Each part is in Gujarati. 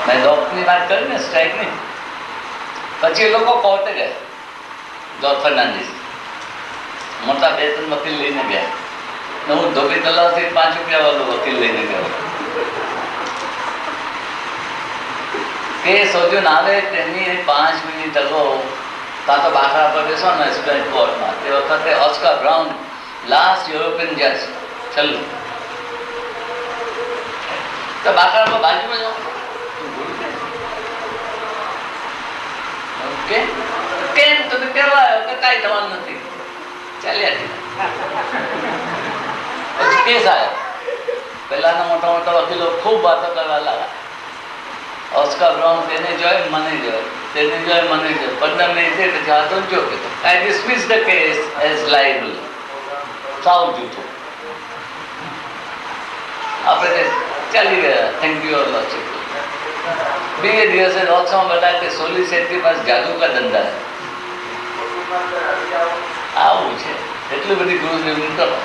મેં ડોક્ટરની વાત કરી ને સ્ટ્રાઇકની, પછી એ લોકો કોર્ટે ગયા. જોર્જ ફર્નાન્ડીસ મોટા 2-3 વકીલ લઈને ગયા ને હું ધોબી તલાવથી 5 રૂપિયા વાળો વકીલ લઈને ગયો. કેસ સોજો ના આવે તેની 5 મિનિટ અગાઉ કાં તો બાકડા પર બેસો ને સુપ્રીમ કોર્ટમાં, તે વખતે ઓસ્કાર બ્રાઉન લાસ્ટ યુરોપિયન જજ છેલ્લું, તો બાકડા પર બાજુમાં જાઓ ઓકે કેમ તમે કહેવા આવ્યો કે કાંઈ થવાનું નથી, ચાલ્યા. પછી કેસ આવ્યો. પહેલાના મોટા મોટા વકીલો ખૂબ વાતો કરવા લાગ્યા. ઓસ્કાર બ્રાઉન તેને જોઈ મને જોઈ, તેને જોઈ મને જોઈ. 15 મિનિટ પછી આ તો જો કે I dismiss the case as liable. સાવ જૂઠું. આપણે ચાલી ગયા. Thank you લોર્ડશિપ. 2 દિવસે લોકસભા બધા કે સોલી શેઠની પાસે જાદુ કા ધંધા છે. આવું છે. એટલી બધી ગુરુ નિર્મણ કરો.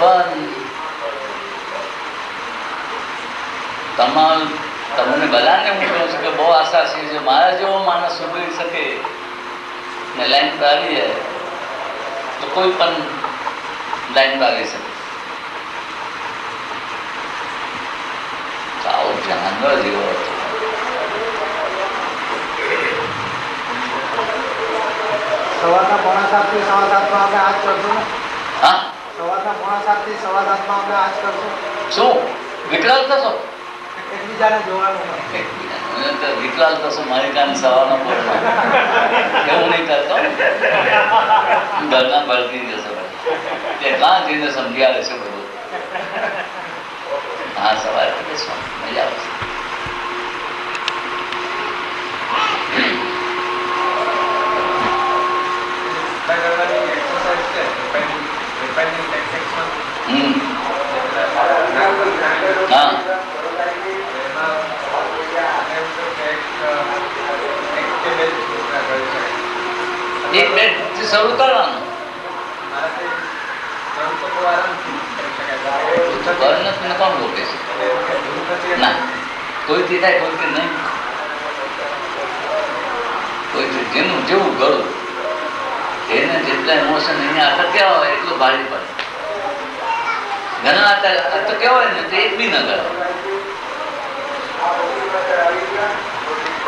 પણ તમને બધાને હું કહું છું કે બહુ આશા છે મારા જેવો માણસ સુધરી શકે ને લાઈન પર આવી જાય તો કોઈ પણ લાઈન પર આવી શકે. આવું જાનવર જેવો હતો. સવારના 6:45 થી 7:30 આપણે આજ કરશું ને? હા, સવારના 6:45 થી 7:30 આપણે આજ કરશું. શું વિકરાલ થશો? એકબીજાને જોવાનું. વિકરાલ થશો મારી કામ સવારનો પોરમાં એવું નહીં કરતો. ઘરના ભડકી જશે તે કાં જઈને સમજી આવે છે બધું. હા, સવારે બેસો મજા આવશે. હા, એક બે શરૂ કરવાનું. તમને કોણ રોકે છે? ના, કોઈથી થાય કોઈથી નહીં. કોઈથી જેનું જેવું ગળું એને જેટલા ઇમોશન અહીંયા આખા કેવા હોય એટલું ભારી પડે. ઘણા તો કેવા હોય ને તો એક બી ન કરે.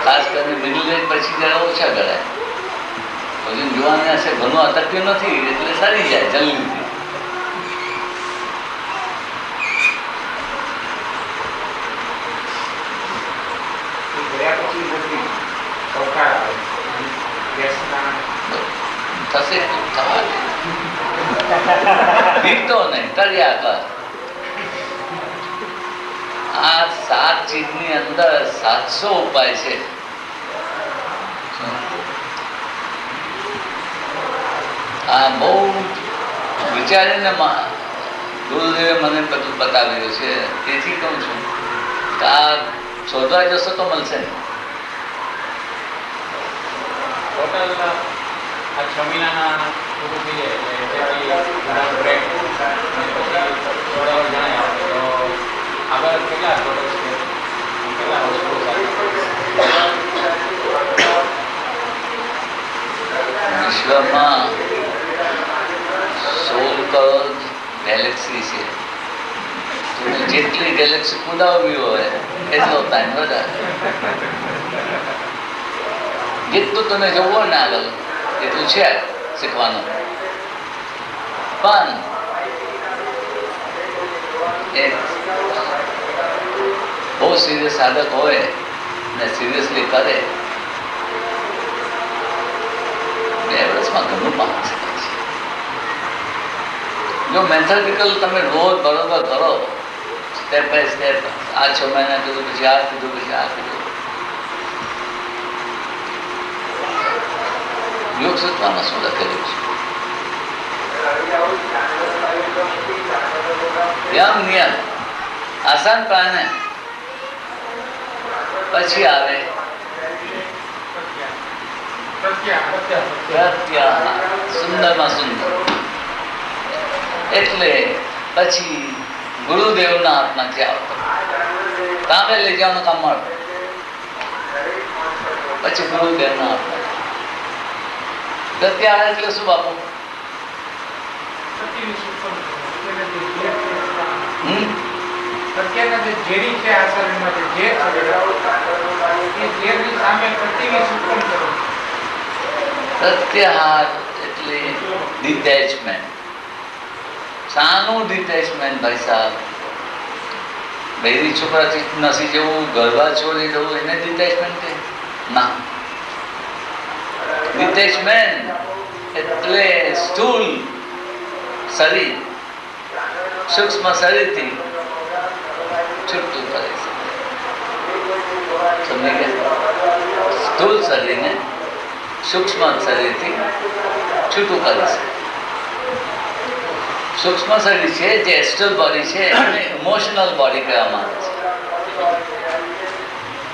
ખાસ કરીને મિડલ એજ પછી જરા ઓછા ગળાય. પછી જોવાની હશે ઘણું અટક્યું નથી એટલે સરી જાય જલ્દીથી. થશે બીકતો નહીં, કર્યા કર. આ 7 ચીજની અંદર 700 ઉપાય છે. આ બહુ વિચારીને ગુરુદેવે મને બધું બતાવ્યું છે. તેથી કહું છું કે આ શોધવા જશો તો મળશે ને. આ 6 મહિનાના પૂરું થઈ જાય એટલે બ્રેક પછી થોડા વાર જણાય તો આગળ કેટલા પ્રોડક્ટ્સ છે, કેટલા વિશ્વમાં 16 કરોડ ગેલેક્સી છે. તમે જેટલી ગેલેક્સી કુદાવવી હોય એટલો ટાઈમ વધારે. જેટલું તમે જવું હોય ને આગળ એટલું છે શીખવાનું. પણ એક બહુ સિરિયસ સાધક હોય ને સિરિયસલી કરે 2 વર્ષમાં ઘણું પામી શકે છે. જો મેથેટિકલ તમે રોજ બરોબર કરો સ્ટેપ બાય સ્ટેપ, આ 6 મહિના કીધું પછી આ કીધું પછી આ કીધું. યોગ સૂત્રમાં શું લખેલું છે? યમ નિયમ આસાન પ્રાણે પછી આવે પ્રત્યાહાર, સુંદરમાં સુંદર. એટલે પછી ગુરુદેવના હાથમાંથી આવતો, કામે લઈ જવાનું કામ મળે, પછી ગુરુદેવના હાથમાં. પ્રત્યાહાર એટલે શું બાપુ? ઝેરી છે આ શરીરમાં જે ઝેર છે એ ઝેરની સામે પ્રતિવિષ ઉત્પન્ન કરો. પ્રત્યાહાર એટલે ડિટેચમેન્ટ. શાનું ડિટેચમેન્ટ ભાઈ સાહેબ? બૈરી છોકરાથી નસી જવું, ગરબા છોડી જવું, એને ડિટેચમેન્ટ કે ના. ડિટેચમેન્ટ એટલે સ્થૂળ શરીર સૂક્ષ્મ શરીરથી છૂટું કરે છે. સમજી ગયા? સ્થૂળ શરીરને સૂક્ષ્મ શરીરથી છૂટું કરે છે. સૂક્ષ્મ શરીર છે જે એસ્ટ્રલ બોડી છે એને ઇમોશનલ બોડી કહેવામાં આવે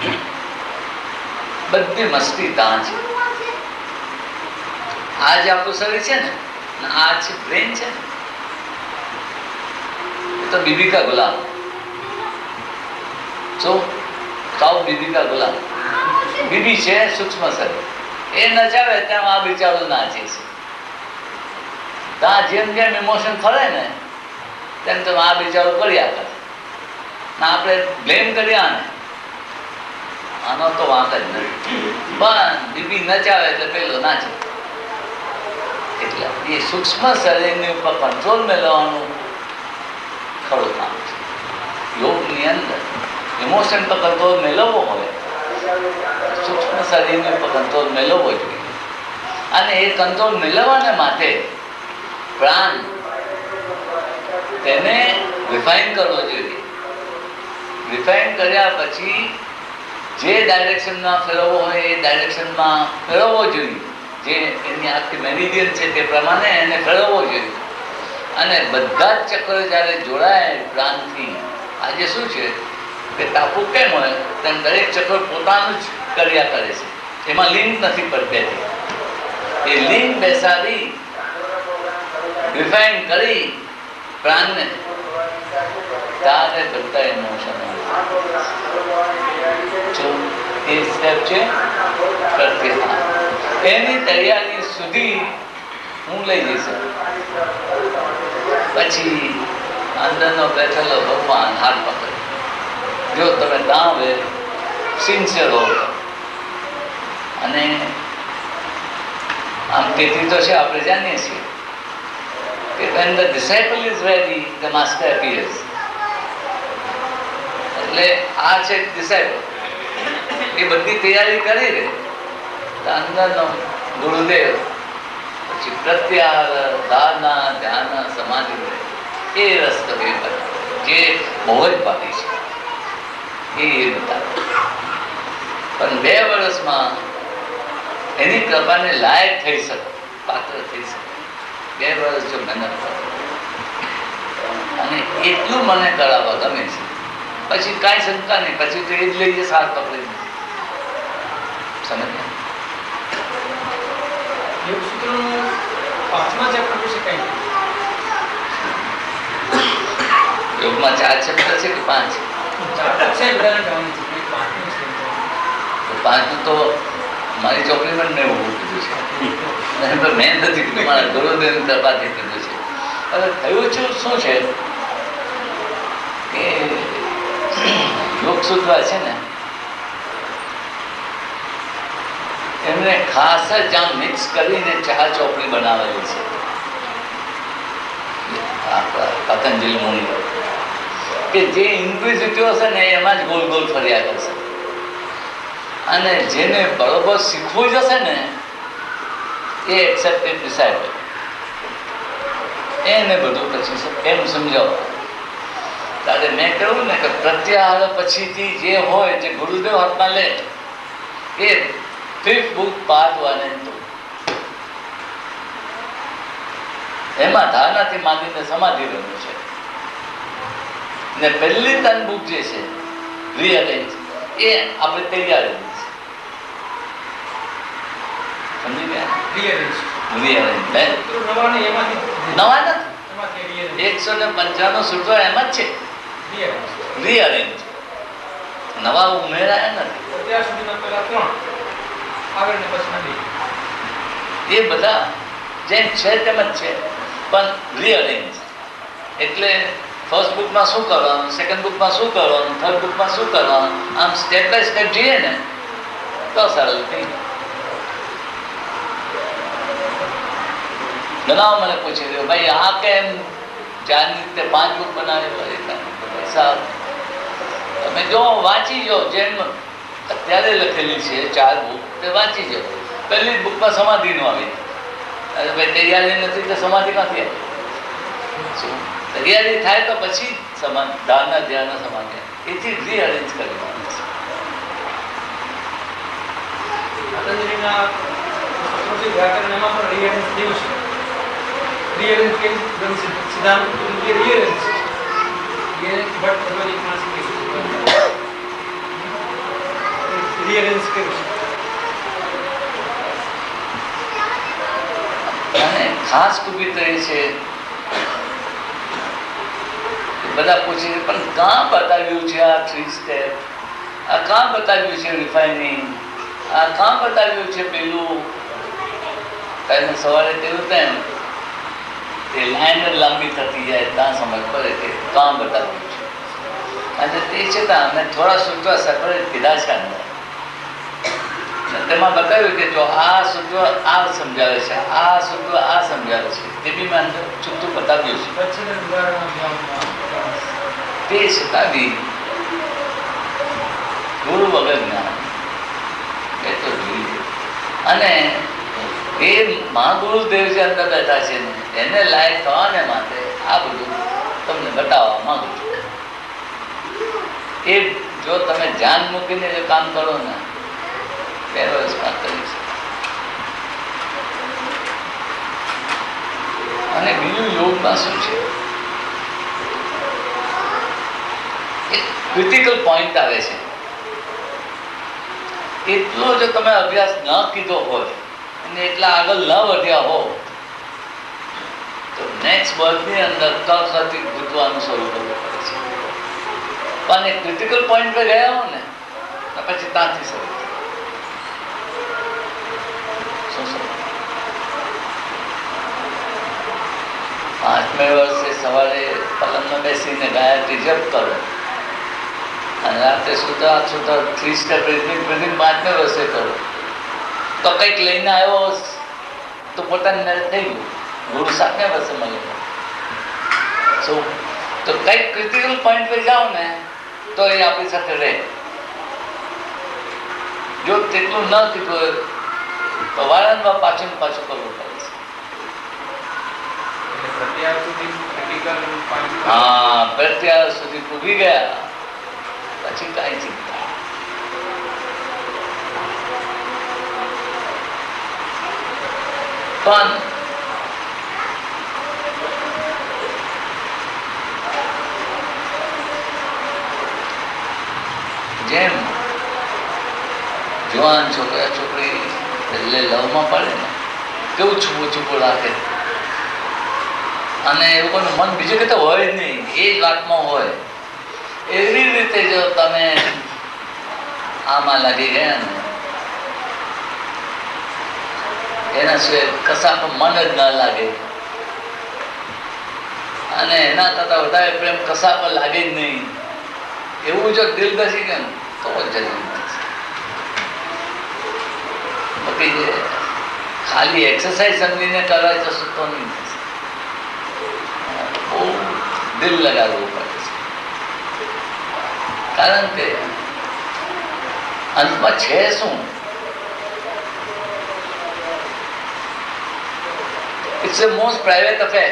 છે. બધી મસ્તી ત્યાં છે. આ જે આપણું શરીર છે ને, આ છે બ્રેન છે ને, એ તો બીબી કા ગુલામ. શું સાવ બીબી કા ગુલામ? બીબી છે સૂક્ષ્મ શરીર, એ નચાવે તેમ આ બિચારું નાચે છે. ત્યાં જેમ જેમ ઇમોશન ફરે ને તેમ તેમ આ બિચારું કર્યા કરે. ના આપણે બ્લેમ કર્યા ને, આનો તો વાંક જ નથી. પણ બીબી નચાવે એટલે પેલો નાચે. એટલે એ સૂક્ષ્મ શરીરની ઉપર કંટ્રોલ મેળવવાનું ખરું કામ છે. યોગની અંદર ઇમોશન પર કંટ્રોલ મેળવવો હોય, સૂક્ષ્મ શરીરની ઉપર કંટ્રોલ મેળવવો જોઈએ. અને એ કંટ્રોલ મેળવવાને માટે પ્રાણ તેને રિફાઇન કરવો જોઈએ. રિફાઇન કર્યા પછી જે ડાયરેક્શનમાં ફેરવવો હોય એ ડાયરેક્શનમાં ફેરવવો જોઈએ. જે એની આખી મેરિડિયન છે તે પ્રમાણે એને ફેરવવો જોઈએ. અને બધા જ ચક્રો જ્યારે જોડાય પ્રાણથી, આજે શું છે કે ટાપુ કેમ હોય તેમ દરેક ચક્ર પોતાનું જ કર્યા કરે છે, એમાં લિંક નથી પડતી. એ લિંક બેસાડી રિફાઇન કરી પ્રાણને ત્યારે બધા ઇમોશન એ સ્ટેપ છે પ્રત્યાહાર. એની તૈયારી સુધી હું લઈ જઈ શકું. પછી અંદરનો બેઠેલો ભગવાન હાથ પકડે. જો તમે દાવે સિન્સિયર હો, અને આમ તેથી તો છે આપણે જાણીએ છીએ કે when the disciple is ready, the master appears. એટલે આ છે ડિસાઇપલ, એ બધી તૈયારી કરી દે તો અંદરનો ગુરુદેવ પછી પ્રત્યાહાર, ધારણા, ધ્યાન, સમાધિ એ રસ્તો એ જે બહુ જ બાકી છે એ બતાવે. પણ 2 વર્ષમાં એની કૃપાને લાયક થઈ શકે, પાત્ર થઈ શકે. 2 વર્ષ જો મહેનત કરો અને એટલું મને કરાવવા ગમે છે, પછી કાંઈ શંકા નહીં, પછી તો એ જ લઈ જશે હાથ પકડીને. સમજ? યોગસૂત્રોનું 5મા ચેપ્ટર વિશે કંઈ યોગમાં 4 ચેપ્ટર છે કે 5? 4 છે, બધાને કહેવાનું છે. 5નું છે. 5નું તો મારી ચોપડીમાં મેં એવું કીધું છે, મેં નથી કીધું, મારા ગુરુદેવની કૃપાથી કીધું છે. હવે થયું શું છે કે યોગસૂત્ર છે ને એમને ખાસ જ આમ મિક્સ કરીને 4 ચોપડી બનાવેલી છે. પતંજલિ મુનિઓ કે જે ઇન્ક્વિઝિટિવ હશે ને એમાં જ ગોલ ગોલ ફર્યા કરશે, અને જેને બરોબર શીખવું જશે ને એ એક્સેપ્ટેડ ડિસાઇપલ, એને બધું પછી એમ સમજાવો. ત્યારે મેં કહ્યું ને કે પ્રત્યાહાર પછીથી જે હોય જે ગુરુદેવ હાથમાં લે એ 5th book part 1 and 2, એમાં ધારણાથી માંડીને સમાધિ રહ્યું છે. ને પહેલી 3 બુક જે છે રીઅરેન્જ, એ આપણે તૈયાર છે. સમજી ગયા? રીઅરેન્જ રીઅરેન્જ નવા નથી. 195 સૂત્રો એમ જ છે, Rearrange. રીઅરેન્જ, નવા ઉમેરાયા નથી. અત્યાર સુધીમાં પેલા 3 આગળ ને પછી નથી. એ બધા જેમ છે તેમ જ છે, પણ રીઅરેન્જ. એટલે ફર્સ્ટ બુકમાં શું કરવાનું, સેકન્ડ બુકમાં શું કરવાનું, થર્ડ બુકમાં શું કરવાનું, આમ સ્ટેપ બાય સ્ટેપ જઈએ ને તો સરળ થઈ જાય. ઘણા મને પૂછી રહ્યો, ભાઈ આ કેમ 4 ની રીતે 5 બુક બનાવી હોય? સારું, તમે જો વાંચી જાઓ, જેમ અત્યારે લખેલી છે 4 બુક તે વાંચી જાઓ. પહેલી જ બુકમાં સમાધિનું આવી, અરે ભાઈ તૈયારી નથી તો સમાધિ ક્યાંથી આવી? શું તૈયારી થાય તો પછી ધારના ધ્યાન સમાધિ, એથી રીઅરેન્જ કરવાનું છે. પતંજલિના સૂત્રોથી વ્યાકરણ એમાં પણ rearrange થયું છે. Rearrange કે સિદ્ધાંત કે rearrange છે. Rearrange but ભગવાનની પાસે કીધું rearrange કર્યું છે. અને ખાસ ખૂબી તો એ છે, બધા પૂછે છે પણ કાં બતાવ્યું છે આ 3 સ્ટેપ, આ કાં બતાવ્યું છે રિફાઇનિંગ, આ કાં બતાવ્યું છે પેલું? કાલે સવારે તેવું તેમ એ લાઈન જ લાંબી થતી જાય ત્યાં સમજ પડે કે કાં બતાવ્યું છે. અને તે છતાં અમે થોડા સૂત્રો સેપરેટ કીધા છે અંદર. તેમાં બતાવ્યું કે જો આ સૂત્ર આ સમજાવે છે, આ સૂત્ર આ સમજાવે છે, તે બી મેં અંદર છૂટું બતાવ્યું છે. પછી ઉદાહરણ તે છતાં બી ગુરુ વગર જ્ઞાન એ તો જોઈએ. અને એ મહાગુરુદેવ જે અંદર બેઠા છે ને એને લાયક થવાને માટે આ બધું તમને બતાવવા માંગુ છું. એ જો તમે ધ્યાન મૂકીને જો કામ કરો ને 2 વર્ષમાં કરી શકો. અને બીજું યોગમાં શું છે, એક ક્રિટિકલ પોઈન્ટ આવે છે. એટલો જો તમે અભ્યાસ ન કીધો હોય અને એટલા આગળ ન વધ્યા હો તો નેક્સ્ટ બર્થની અંદર કથી ગૂંથવાનું શરૂ કરવું પડે છે. પણ એક ક્રિટિકલ પોઈન્ટ પર ગયા હો ને તો પછી ત્યાંથી શરૂ થાય. શું 5મે વર્ષે સવારે પલંગમાં બેસીને ગાયત્રી જપ કરો અને રાત્રે સુધા 3 સ્ટેપ બ્રીથિંગ 5મે વર્ષે કરો તો કંઈક લઈને આવ્યો તો પોતાને મેરેજ થઈ ગયું. ગુરુ 7મે વર્ષે મળ્યો. શું તો કંઈક ક્રિટિકલ પોઈન્ટ પર જાઓ ને તો એ આપણી સાથે રહે. જો તેટલું ન કીધું હોય તો વારંવાર પાછું પાછું કરવું પડે છે. અત્યાર સુધી ક્રિટિકલ પોઈન્ટ હા, પ્રત્યાર સુધી પૂરી ગયા પછી કાંઈ ચિંતા. પણ જેમ જવાન છોકરા છોકરી એટલે લવમાં પડે ને કેવું છૂપું છૂપું રાખે અને એ લોકોનું મન બીજું કહેતો હોય જ નહીં, એ જ વાતમાં હોય. એવી રીતે જો તમે આમાં લાગી ગયા ને એના સિવાય કશા પણ મન જ ન લાગે અને એના કરતાં વધારે પ્રેમ કશા પર લાગે જ નહીં એવું જો દિલ બેસી ગયું તો જરૂરી નથી. બાકી જે ખાલી એક્સરસાઇઝ સમજીને કરાય તો સુતો નહીં થશે. બહુ દિલ લગાડવું પડે છે. કારણ કે અંતમાં છે શું, it's a most private affair.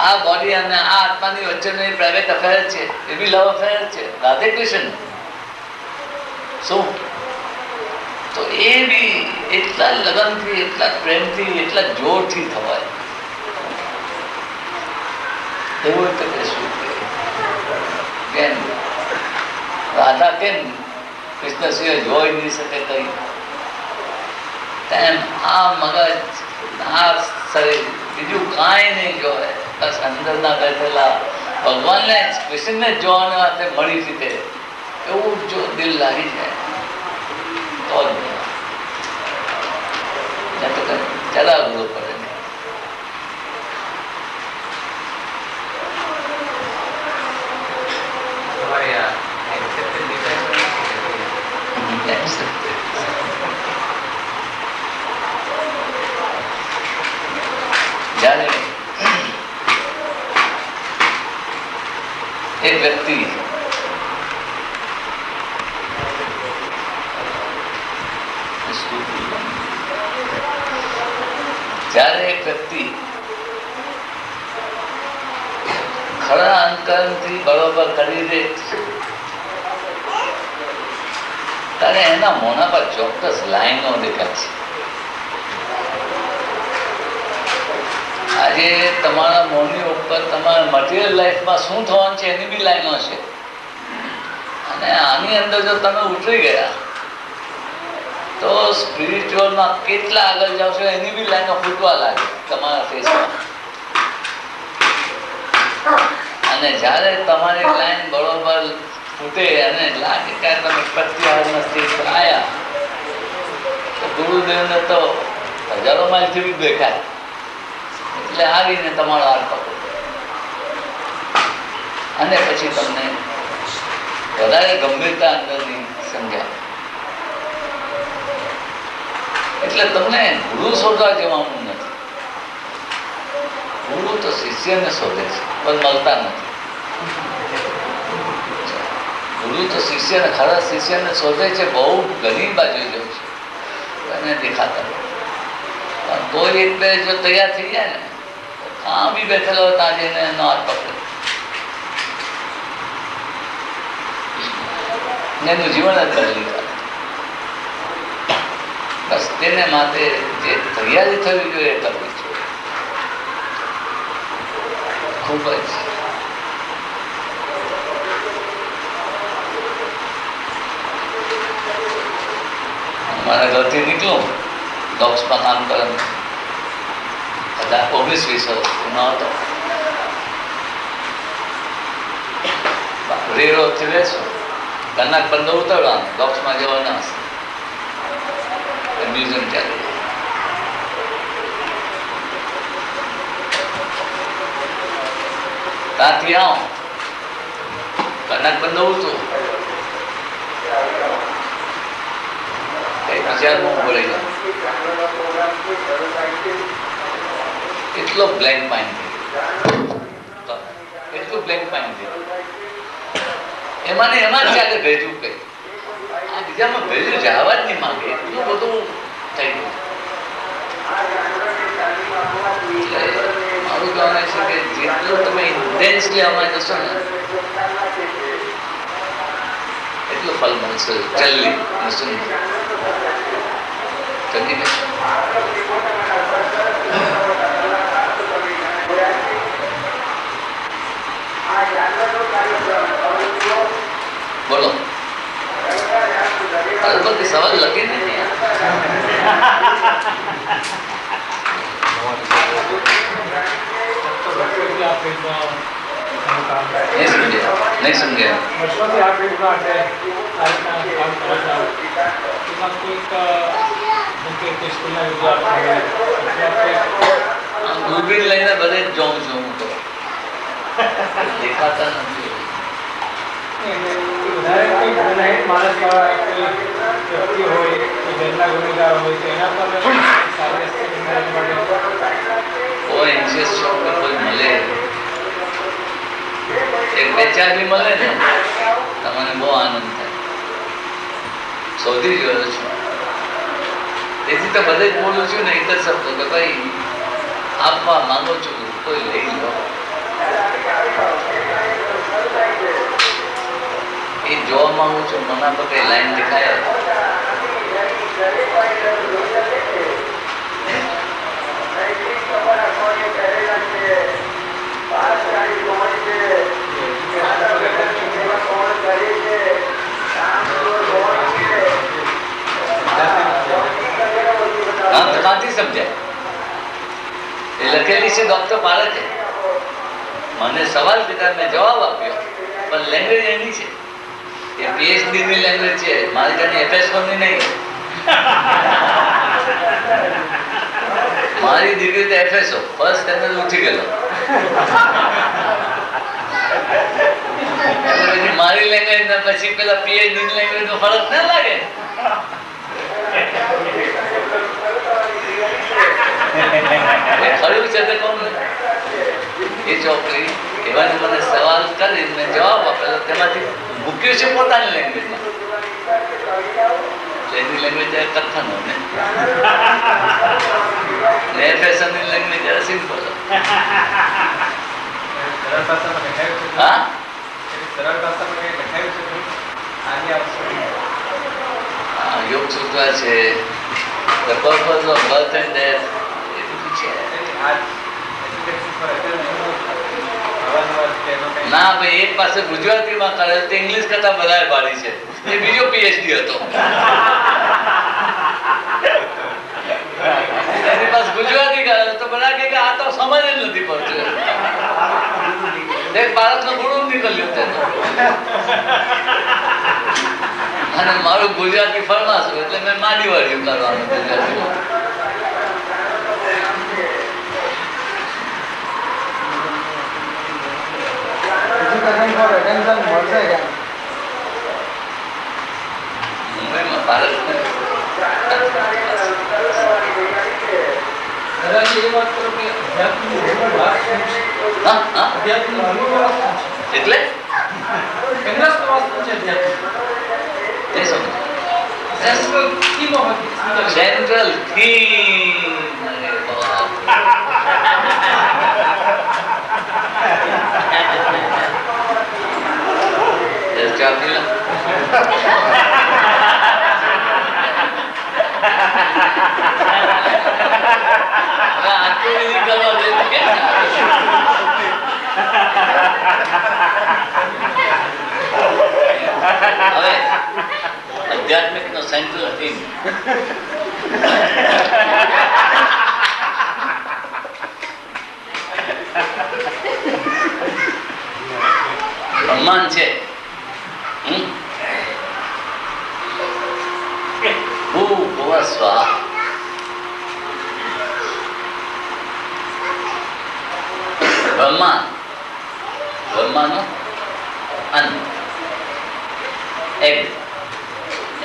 આ બોડી અને આ આત્માની વચ્ચેનો એ પ્રાઇવેટ અફેર છે, એ બી લવ અફેર છે. રાધે કૃષ્ણ શું તો એ બી એટલા લગનથી, એટલા પ્રેમથી, એટલા જોરથી થવાય. એવું તો કહેશું કેમ રાધા કેમ કૃષ્ણ સિવાય જોઈ નહીં શકે કઈ, તેમ આ મગજ, આ શરીર બીજું કાંઈ નહીં જોવે. બસ અંદરના બેઠેલા ભગવાનને કૃષ્ણને જોવાના હાથે મળી રીતે એવું જો દિલ લાગી જાય તો જ તો જરા અઘરો પડે નહીં. જ્યારે એક વ્યક્તિ ખરા અંતરથી બરોબર કરી દે ત્યારે એના મોઢા પર ચોક્કસ લાઈનો દેખાય છે. આજે તમારા મોંની ઉપર તમારા મટીરિયલ લાઈફમાં શું થવાનું છે એની બી લાઈનો છે, અને આની અંદર જો તમે ઉતરી ગયા તો સ્પિરિચ્યુઅલમાં કેટલા આગળ જાવ છો એની બી લાઈનો ફૂટવા લાગે તમારા ફેસમાં. અને જ્યારે તમારી લાઈન બરોબર ફૂટે અને લાગે કે તમે પ્રત્યાહારના સ્ટેજ પર આવ્યા તો ગુરુદેવને તો હજારો માઇલ જેવી દેખાય, એટલે આવીને તમારો હાથ પકડો અને પછી તમને વધારે ગંભીરતા અંદરની સમજાય. એટલે તમને ગુરુ શોધવા જવાનું નથી. ગુરુ તો શિષ્યને શોધે છે પણ મળતા નથી. ગુરુ તો શિષ્યને ખરા શિષ્યને શોધે છે, બહુ ઘણી બાજુ જવું છે એને દેખાતા. પણ કોઈ એક બે જો તૈયાર થઈ જાય ને તો કાં બી બેઠેલો હોય ત્યાં જઈને એનો હાથ પકડે એનું જીવન જ બદલી જાય. બસ તેને માટે જે તૈયારી થવી જોઈએ એ કરવી જોઈએ. ખૂબ જ મારા ઘરથી નીકળું ડોક્સમાં કામ કરે 19-20 વર્ષ ન હતો. રેરોથી બેસું કલાક 15 ઉતરવાનું, ડોક્સમાં જવાના હશે, મ્યુઝિયમ ચાલુ. ત્યાંથી આવું કલાક 15 ઉતરું, વિચારમાં હું ભળી જાઉં. એટલો બ્લેન્ક માઇન્ડ થઈ ગયો, એટલું બ્લેન્ક માઇન્ડ થઈ ગયું. એમાં જ ચાલે ભેજું કઈ, આ બીજામાં ભેજું જવા જ નહીં માંગે, એટલું બધું થઈ ગયું. મારું કહેવાનું છે કે જેટલું તમે ઇન્ટેન્સલી આમાં જશો ને એટલું ફલ મળશે. જલ્દી સુંદર બોલો અલબત્ત સવાલ લખી નહીં સમજ્યા. વર્ષોથી આ ફિલ્ડમાં એટલે આ રીતના કામ કરો છો એમાં કોઈક મુખ્ય સ્કૂલના વિદ્યાર્થીઓ દૂરબીન લઈને બધે જ જોઉં છું હું તો દેખાતા નથી. વધારે કોઈ ગુનાહિત માણસવાળા કોઈ વ્યક્તિ હોય કે જેમના ગુનેગાર હોય તો એના પર સારી રસ્તે કોઈ એન્શિયસ છો કે કોઈ મળે એક બે ચાર બી મળે ને તમને બહુ આનંદ થાય. શોધી જોયો છું, તેથી તો બધે જ બોલું છું ને એક જ શબ્દ કે ભાઈ આપવા માંગુ છું, કોઈ લઈ લો. એ જોવા માંગુ છું, મના પર કઈ લાઈન દેખાય કાંથી સમજાય એ લખે સ્પેશિયલિસ્ટ ડોક્ટર પાડે છે. મને સવાલ કીધા, મેં જવાબ આપ્યો, પણ લેંગ્વેજ એની છે એ પીએચડી ની લેંગ્વેજ છે, મારી જાણે FSO ની નહીં. મારી ડિગ્રી તો FSO ફર્સ્ટ સ્ટેન્ડર્ડ ઉઠી ગયેલો. પછી મારી લેંગ્વેજ ને પછી પેલા પીએચડી ની લેંગ્વેજ નો ફરક ના લાગે. ખરું છે તો કોણ એ છોકરી એવા મને સવાલ કરી મેં જવાબ આપેલો, તેમાંથી મૂક્યું છે પોતાની લેંગ્વેજમાં. એની લેંગ્વેજ કથન ને FSO ની લેંગ્વેજ સિમ્પલ. હા, યોગ સૂત્ર છે, The Purpose of Birth and Death, એ બધું છે. ના ભાઈ, એક પાસે ગુજરાતીમાં કરે તો ઇંગ્લિશ કરતા વધારે ભારી છે. એ બીજો પીએચડી હતો. એની પાસે ગુજરાતી કરે તો બધા કે આ તો સમજ જ નથી પડતું. એક ભારતનો ગુરુ નીકળ્યો હતો અને મારું ગુજરાતી ફરમાશું એટલે મેં માંડી વાળ્યું કરવાનું ગુજરાતીમાં. મુંબઈમાં ભારત એટલે સેન્ટ્રલ થીમ. હવે આધ્યાત્મિક નો સેન્ટ્રલ થીમ બ્રહ્માંડ છે. બ્રહ્માનો અન્ન એગ.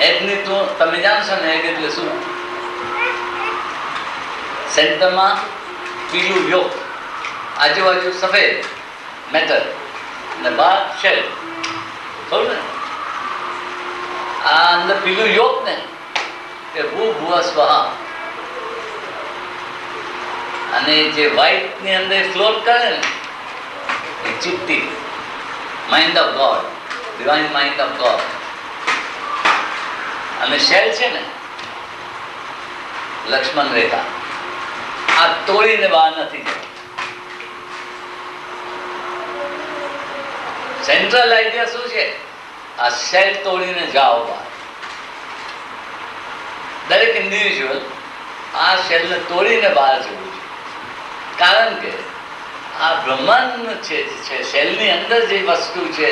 એગની તો તમે જાણશો ને, એગ એટલે શું? સેન્ટરમાં પીળું યોક, આજુબાજુ સફેદ મેટર ને બહાર શેલ. ખબર ને? આ અંદર પીળું યોક ને એ ભૂ સ્વાહા, અને જે વ્હાઈટ ની અંદર ફ્લોટ કરે ને એ ચિત્તી, mind of God, divine mind of God. અને શેલ છે ને લક્ષ્મણ રેખા, આ તોડીને બહાર નથી જતી. સેન્ટ્રલ આઈડિયા શું છે? આ શેલ તોડીને જાઓ બહાર. દરેક ઇન્ડિવિજ્યુઅલ આ શેલને તોડીને બહાર જવું છે. કારણ કે આ બ્રહ્માંડ છે, શેલની અંદર જે વસ્તુ છે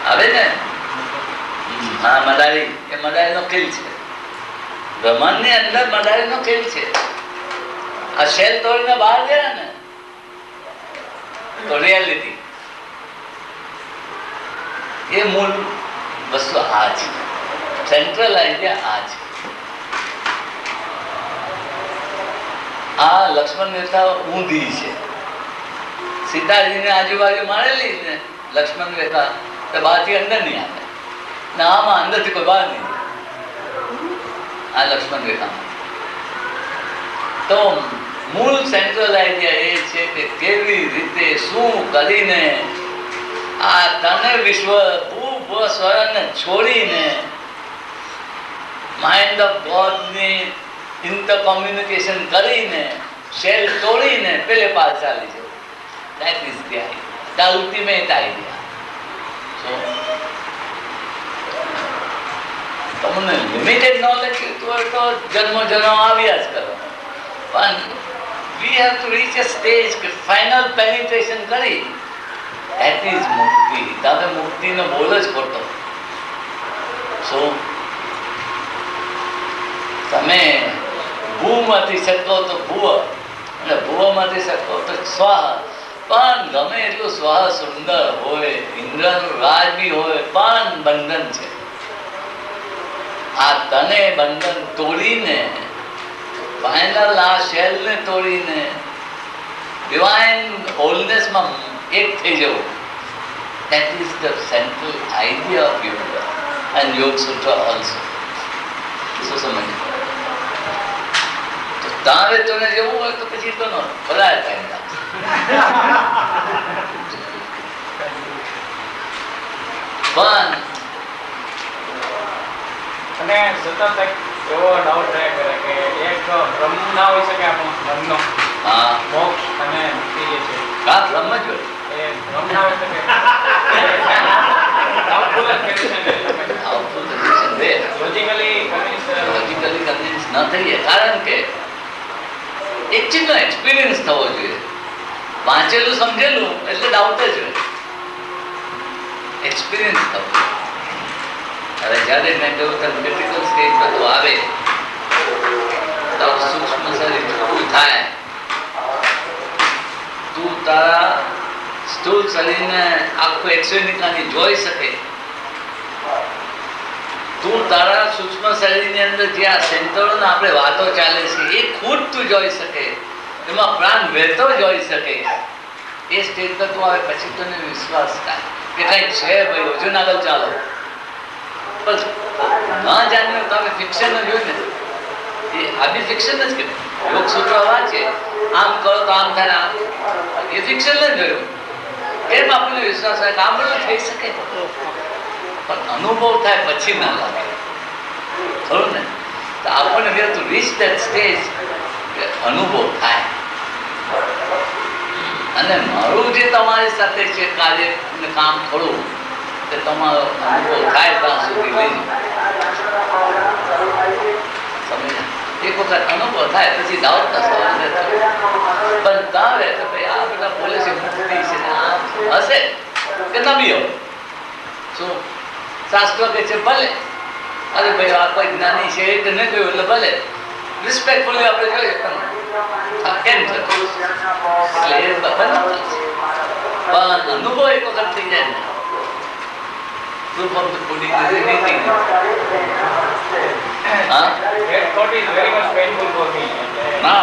આવે ને, હા મદારી, એ મદારીનો ખેલ છે. બ્રહ્માંડની અંદર મદારીનો ખેલ છે. આ શેલ તોડીને બહાર ગયા ને તો રિયાલિટી, એ મૂળ વસ્તુ આ છે. સેન્ટ્રલ આઈડિયા આ છે. આ લક્ષ્મણ રેખા ઊંધી છે. સીતાજીને આજુબાજુ મારેલી ને લક્ષ્મણ રેખા તો બહારથી અંદર નહીં આવે ને આમાં અંદરથી કોઈ બહાર નહીં જાય. આ લક્ષ્મણ રેખામાં તો મૂળ સેન્ટ્રલ આઈડિયા એ છે કે કેવી રીતે શું કરીને આ તને વિશ્વ ભૂ સ્વરને છોડીને માઇન્ડ ઓફ ગોડની ઇન્ટર કોમ્યુનિકેશન કરીને શેલ તોડીને પેલે પાર ચાલી છે. That is the idea, the ultimate idea. So તમને લિમિટેડ નોલેજ હોય તો જન્મ આવ્યા જ કરો, પણ we have to reach a stage કે ફાઇનલ પેનિટ્રેશન કરી, ધેટ ઇઝ મુક્તિ. તમે મુક્તિનો બોલ જ ખોટો. શું તમે ભૂમાંથી શકો તો ભૂવ, અને ભૂવમાંથી શકો તો સ્વાહ. પણ ગમે એટલું સ્વાહ સુંદર હોય, ઇન્દ્રનું રાજ બી હોય, પણ બંધન છે. આ તને બંધન તોડીને, ફાઇનલ આ શેલને તોડીને ડિવાઇન હોલનેસમાં એક થઈ જવું, that is the central idea of yoga and Yoga Sutra also. શું સમજ? તો તારે તને જવું હોય તો પછી તો ભલાય ટાઈમ લાગશે. પણ અને સતત એક એવો ડાઉટ રહે કરે કે એક બ્રહ્મ ના હોઈ શકે આપણો મનનો હા, મોક્ષ અને મુક્તિ જે છે કા બ્રહ્મ જ હોય. એ બ્રહ્મ ના હોઈ શકે. Doubtful condition છે. Doubtful condition there. Logically convince ન થઈએ, કારણ કે એક ચીજનો એક્સપિરિયન્સ થવો જોઈએ. વાંચેલું સમજેલું એટલે ડાઉટ જ હોય, એક્સપિરિયન્સ થવો. હવે જ્યારે મેં કહ્યું કે ક્રિટિકલ સ્ટેજ બધું આવે તો સૂક્ષ્મ શરીર છૂટું થાય, તું તારા સ્થૂળ શરીરને આખું એક્સેનિકાની જોઈ શકે, તું તારા સૂક્ષ્મ શરીરની અંદર જે આ સેન્ટરોને આપણે વાતો ચાલે છે એ ખુદ તું જોઈ શકે, એમાં પ્રાણ વહેતો જોઈ શકે. એ સ્ટેજ પર તું આવે પછી તને વિશ્વાસ થાય કે કંઈક છે ભાઈ, હજુ આગળ ચાલો. બસ ન જાણ્યું તો આપણે ફિક્શન જ હોય ને, એ આ બી ફિક્શન જ કે યોગ સૂત્રો વાંચે આમ કરો તો આમ થાય, એ ફિક્શન જ જોયું. કેમ આપણને વિશ્વાસ હોય કે આમ બધું થઈ શકે? પણ અનુભવ થાય પછી ના લાગે, ખરું ને? તો આપણને we have to reach that stage કે અનુભવ થાય. અને મારું જે તમારી સાથે છે કાર્ય અને કામ થોડું કે તમારો અનુભવ થાય ત્યાં સુધી લઈ સમજ્યા? એક વખત અનુભવ થાય પછી દાવતના સવાલ નથી. પણ તારે તો ભાઈ આ બધા બોલે છે મુક્તિ છે ને આમ હશે કે નબીઓ શું શાસ્ત્રો કે છે ભલે, અરે ભાઈ આ કોઈ જ્ઞાની છે એ ન કહ્યું એટલે ભલે રિસ્પેક્ટફુલી આપણે જોઈએ, પણ કેમ થતું એટલે એ બરાબર પણ અનુભવ એક વખત થઈ જાય ને proof of the pudding is in eating. હા, that thought is very much painful for me. ના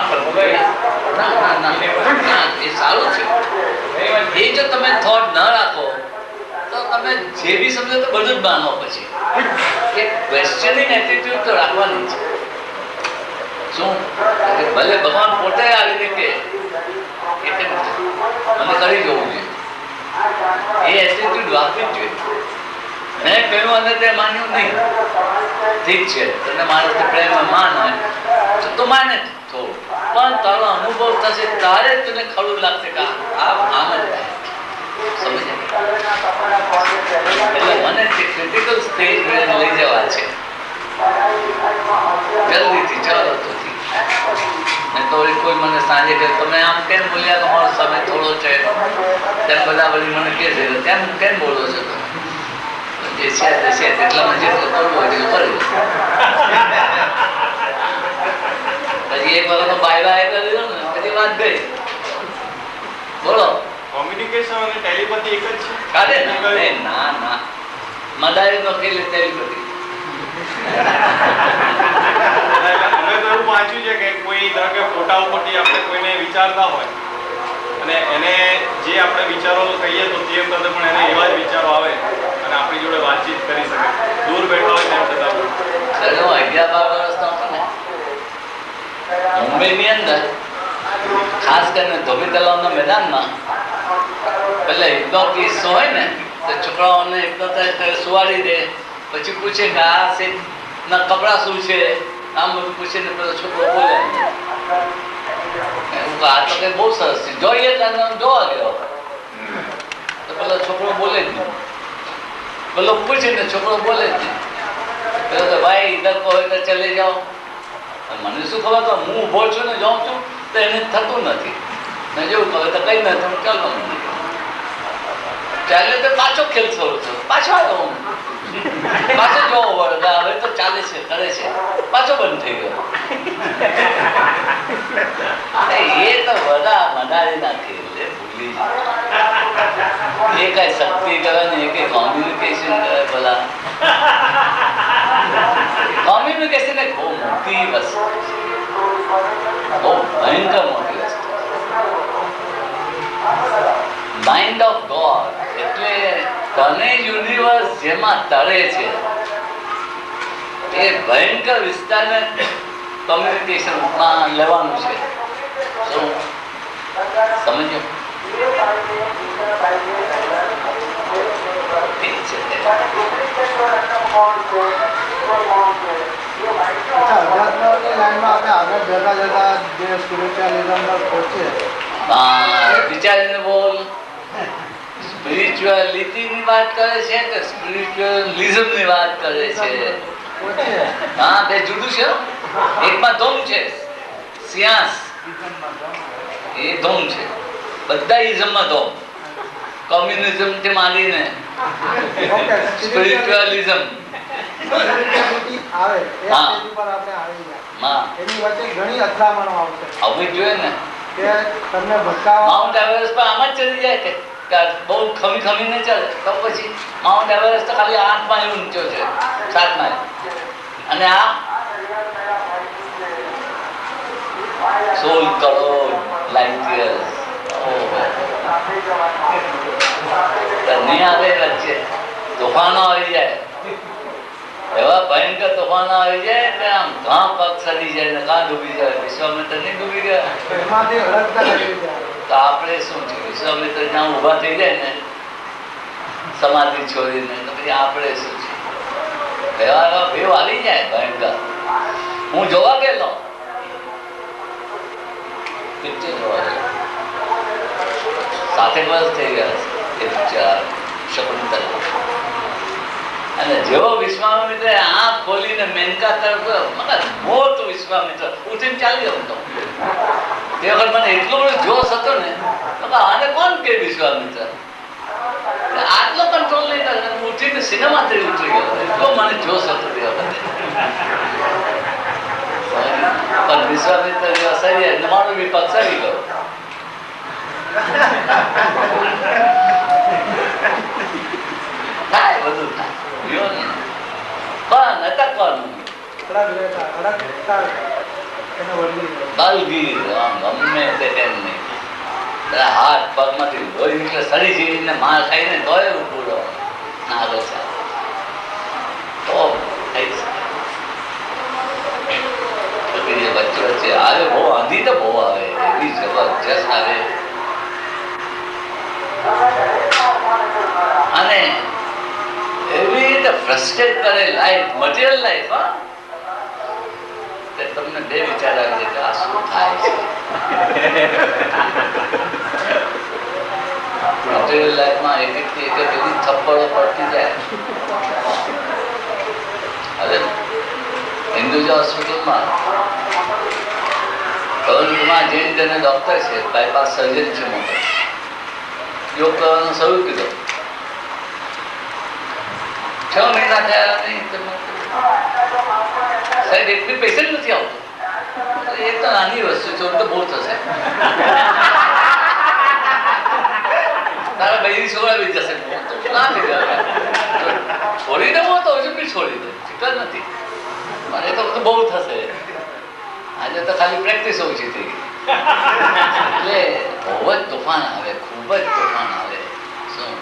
એ સારું છે. એ જો તમે થોટ ન રાખો તો તમે જે બી સમજો તો બધું જ માનો. પછી એક ક્વેશ્ચનિંગ એટીટ્યુડ તો રાખવાની છે. શું ભલે ભગવાન પોતે આવીને કે મને કરી જવું જોઈએ, એ એટીટ્યુડ રાખવી જ જોઈએ. મેં કહ્યું અને તે માન્યું નહીં, ઠીક છે, તને મારા પ્રેમ માન હોય તો તું માને થોડું, પણ તારો અનુભવ થશે ત્યારે તને ખરું લાગશે કે આમ જ થાય. સમજે? એટલે મને તે ક્રિટિકલ સ્ટેજ લઈ જવા છે જલ્દીથી. ચાલો તો મેં તો કોઈ મને સાંજે કહે તમે આમ કેમ બોલ્યા, તમારો સમય થોડો છે, તેમ બધા બધી મને કહે છે તેમ કેમ બોલો છો તમે? જે છે એટલામાં જેટલું કરવું હોય એટલું કર્યું. પછી એક વખત બાય બાય કરી દો ને પછી વાત ગઈ. બોલો, કોમ્યુનિકેશન અને ટેલિપેથી એક જ છે? કાઢે ને? ના મદારી નો ખેલ ટેલિપેથી. અમે તો એવું વાંચ્યું છે કે કોઈ ધારો કે ફોટા ઉપરથી આપણે કોઈને વિચારતા હોય અને એને જે આપણે વિચારો કહીએ તો તેમ છતાં પણ એને એવા જ વિચારો આવે અને આપણી જોડે વાતચીત કરી શકે, દૂર બેઠા હોય તેમ છતાં. 11-12 વર્ષનો હતો ને, મુંબઈની અંદર ખાસ કરીને ધોબી તલાવના મેદાનમાં પેલા હિપ્નોટિસ્ટ હોય ને તો છોકરાઓને હિપ્નોટાઇઝ સુવાડી દે, પછી પૂછે કે આ સેટના કપડાં શું છે, આમ બધું પૂછે ને પેલો છોકરો બોલે એવું આ તો કંઈ બહુ સરસ છે, જોઈએ ત્યારે જોવા ગયો તો પેલો છોકરો બોલે જ નહીં, પેલો પૂછે ને છોકરો બોલે જ નહીં. પેલો કે ભાઈ ઇધર કો હોય તો ચલે જાઓ. મને શું ખબર તો હું ઊભો છું ને જાઉં છું તો એને થતું નથી. મેં જેવું કહે તો કઈ નથી હું ચાલવાનું નહીં. ચાલે તો પાછો ખેલ શરૂ થયો, પાછો આવ્યો હું પાછો જોવો પડે હવે તો ચાલે છે કરે છે, પાછો બંધ થઈ ગયો. એ તો બધા મનારી નાખી એટલે ભૂલી જાય. એ કઈ શક્તિ કરે ને એ કઈ કોમ્યુનિકેશન કરે. બોલા કોમ્યુનિકેશન એક બહુ મોટી વસ્તુ, બહુ ભયંકર મોટી વસ્તુ. માઇન્ડ ઓફ ગોડ એટલે તને યુનિવર્સ જેમાં તરે છે એ ભયંકર વિસ્તારને કોમ્યુનિકેશનમાં લેવાનું છે. શું સમજો? વિચારીને બોલ. સ્પિરિચ્યુઆલિટીની વાત કરે છે કે સ્પિરિચ્યુઅલિઝમની વાત કરે છે? હા, બે જુદું છે. એકમાં ધૂમ છે, સિયાસ એ ધૂમ છે. બધા ઇઝમમાં ધૂમ. કોમ્યુનિઝમ થી માંડીને સ્પિરિચ્યુઅલિઝમ આવવી જોઈએ ને. માઉન્ટ એવરેસ્ટ પર આમ જ ચડી જાય કે બહુ ખમી ખમીને ચાલે તો પછી માઉન્ટ એવરેસ્ટ તો ખાલી 8 માઇલ ઊંચો છે, 7 માઇલ. અને આ 16 કરોડ લાઇટ યર્સ. નહીં આવે વચ્ચે તોફાનો આવી જાય, એવા ભયંકર તોફાનો આવી જાય કે આમ ઘા પગ સડી જાય ને ઘા ડૂબી જાય. વિશ્વામિત્ર નહીં ડૂબી ગયા તો આપણે શું છે? વિશ્વામિત્ર જ્યાં ઊભા થઈ જાય ને સમાધિ છોડીને તો પછી આપણે શું છે? એવા એવા ભેવ આવી જાય ભયંકર. હું જોવા ગયેલો, પિક્ચર જોવા ગયેલો, 7 વર્ષ થઈ ગયા એ પિક્ચર શકુંતલા. અને જેવો વિશ્વામિત્ર આંખ ખોલીને મેનકા તરફ મોટું વિશ્વામિત્ર ઉઠીને ચાલી ગયો. તે વખત મને એટલો બધો જોશ હતો ને, આને કોણ કે વિશ્વામિત્ર આટલો કંટ્રોલ નહીં કરે. ઉઠીને સિનેમાથી ઉતરી ગયો, એટલો મને જોશ હતો તે વખતે. પણ વિશ્વામિત્ર સરી મારો વિપક્ષ આવી ગયો. થાય બધું થાય પણ અટકવાનું. બલગીર ગમે તે કેમ નહીં, હાથ પગમાંથી લોહી નીકળે, સડી જીવીને માર ખાઈને તોય પૂરો ના બચા તો થઈ શકે. વચ્ચે વચ્ચે આવે બહુ આંધી તો બહુ આવે, એવી જબરજસ્ત આવે. અને એવી રીતે ફ્રસ્ટ્રેટ કરે લાઈફ, મટીરિયલ લાઈફ. તમને બે વિચાર આવે છે કે આ શું થાય છે. મટીરિયલ લાઈફમાં એક એક એવી થપ્પડો પડતી જાય. હવે હિન્દુજા હોસ્પિટલમાં કલોલમાં જૈન જઈને ડોક્ટર છે, બાયપાસ સર્જન છે મોટો. યોગ કરવાનું શરૂ કીધું. 6 મહિના થયા નહીં સાહેબ, એટલી પેશન્ટ નથી આવતો. એ તો નાની વસ્તુ છે, તો બહુ થશે. તારા બૈરી છોકરા બી જશે, છોડી દે તો હજુ બી છોડી દે, ફિકર નથી. મને તો બહુ થશે. આજે તો ખાલી પ્રેક્ટિસ ઓછી થઈ ગઈ. એટલે બહુ જ તોફાન આવે, ખૂબ જ તોફાન આવે. શું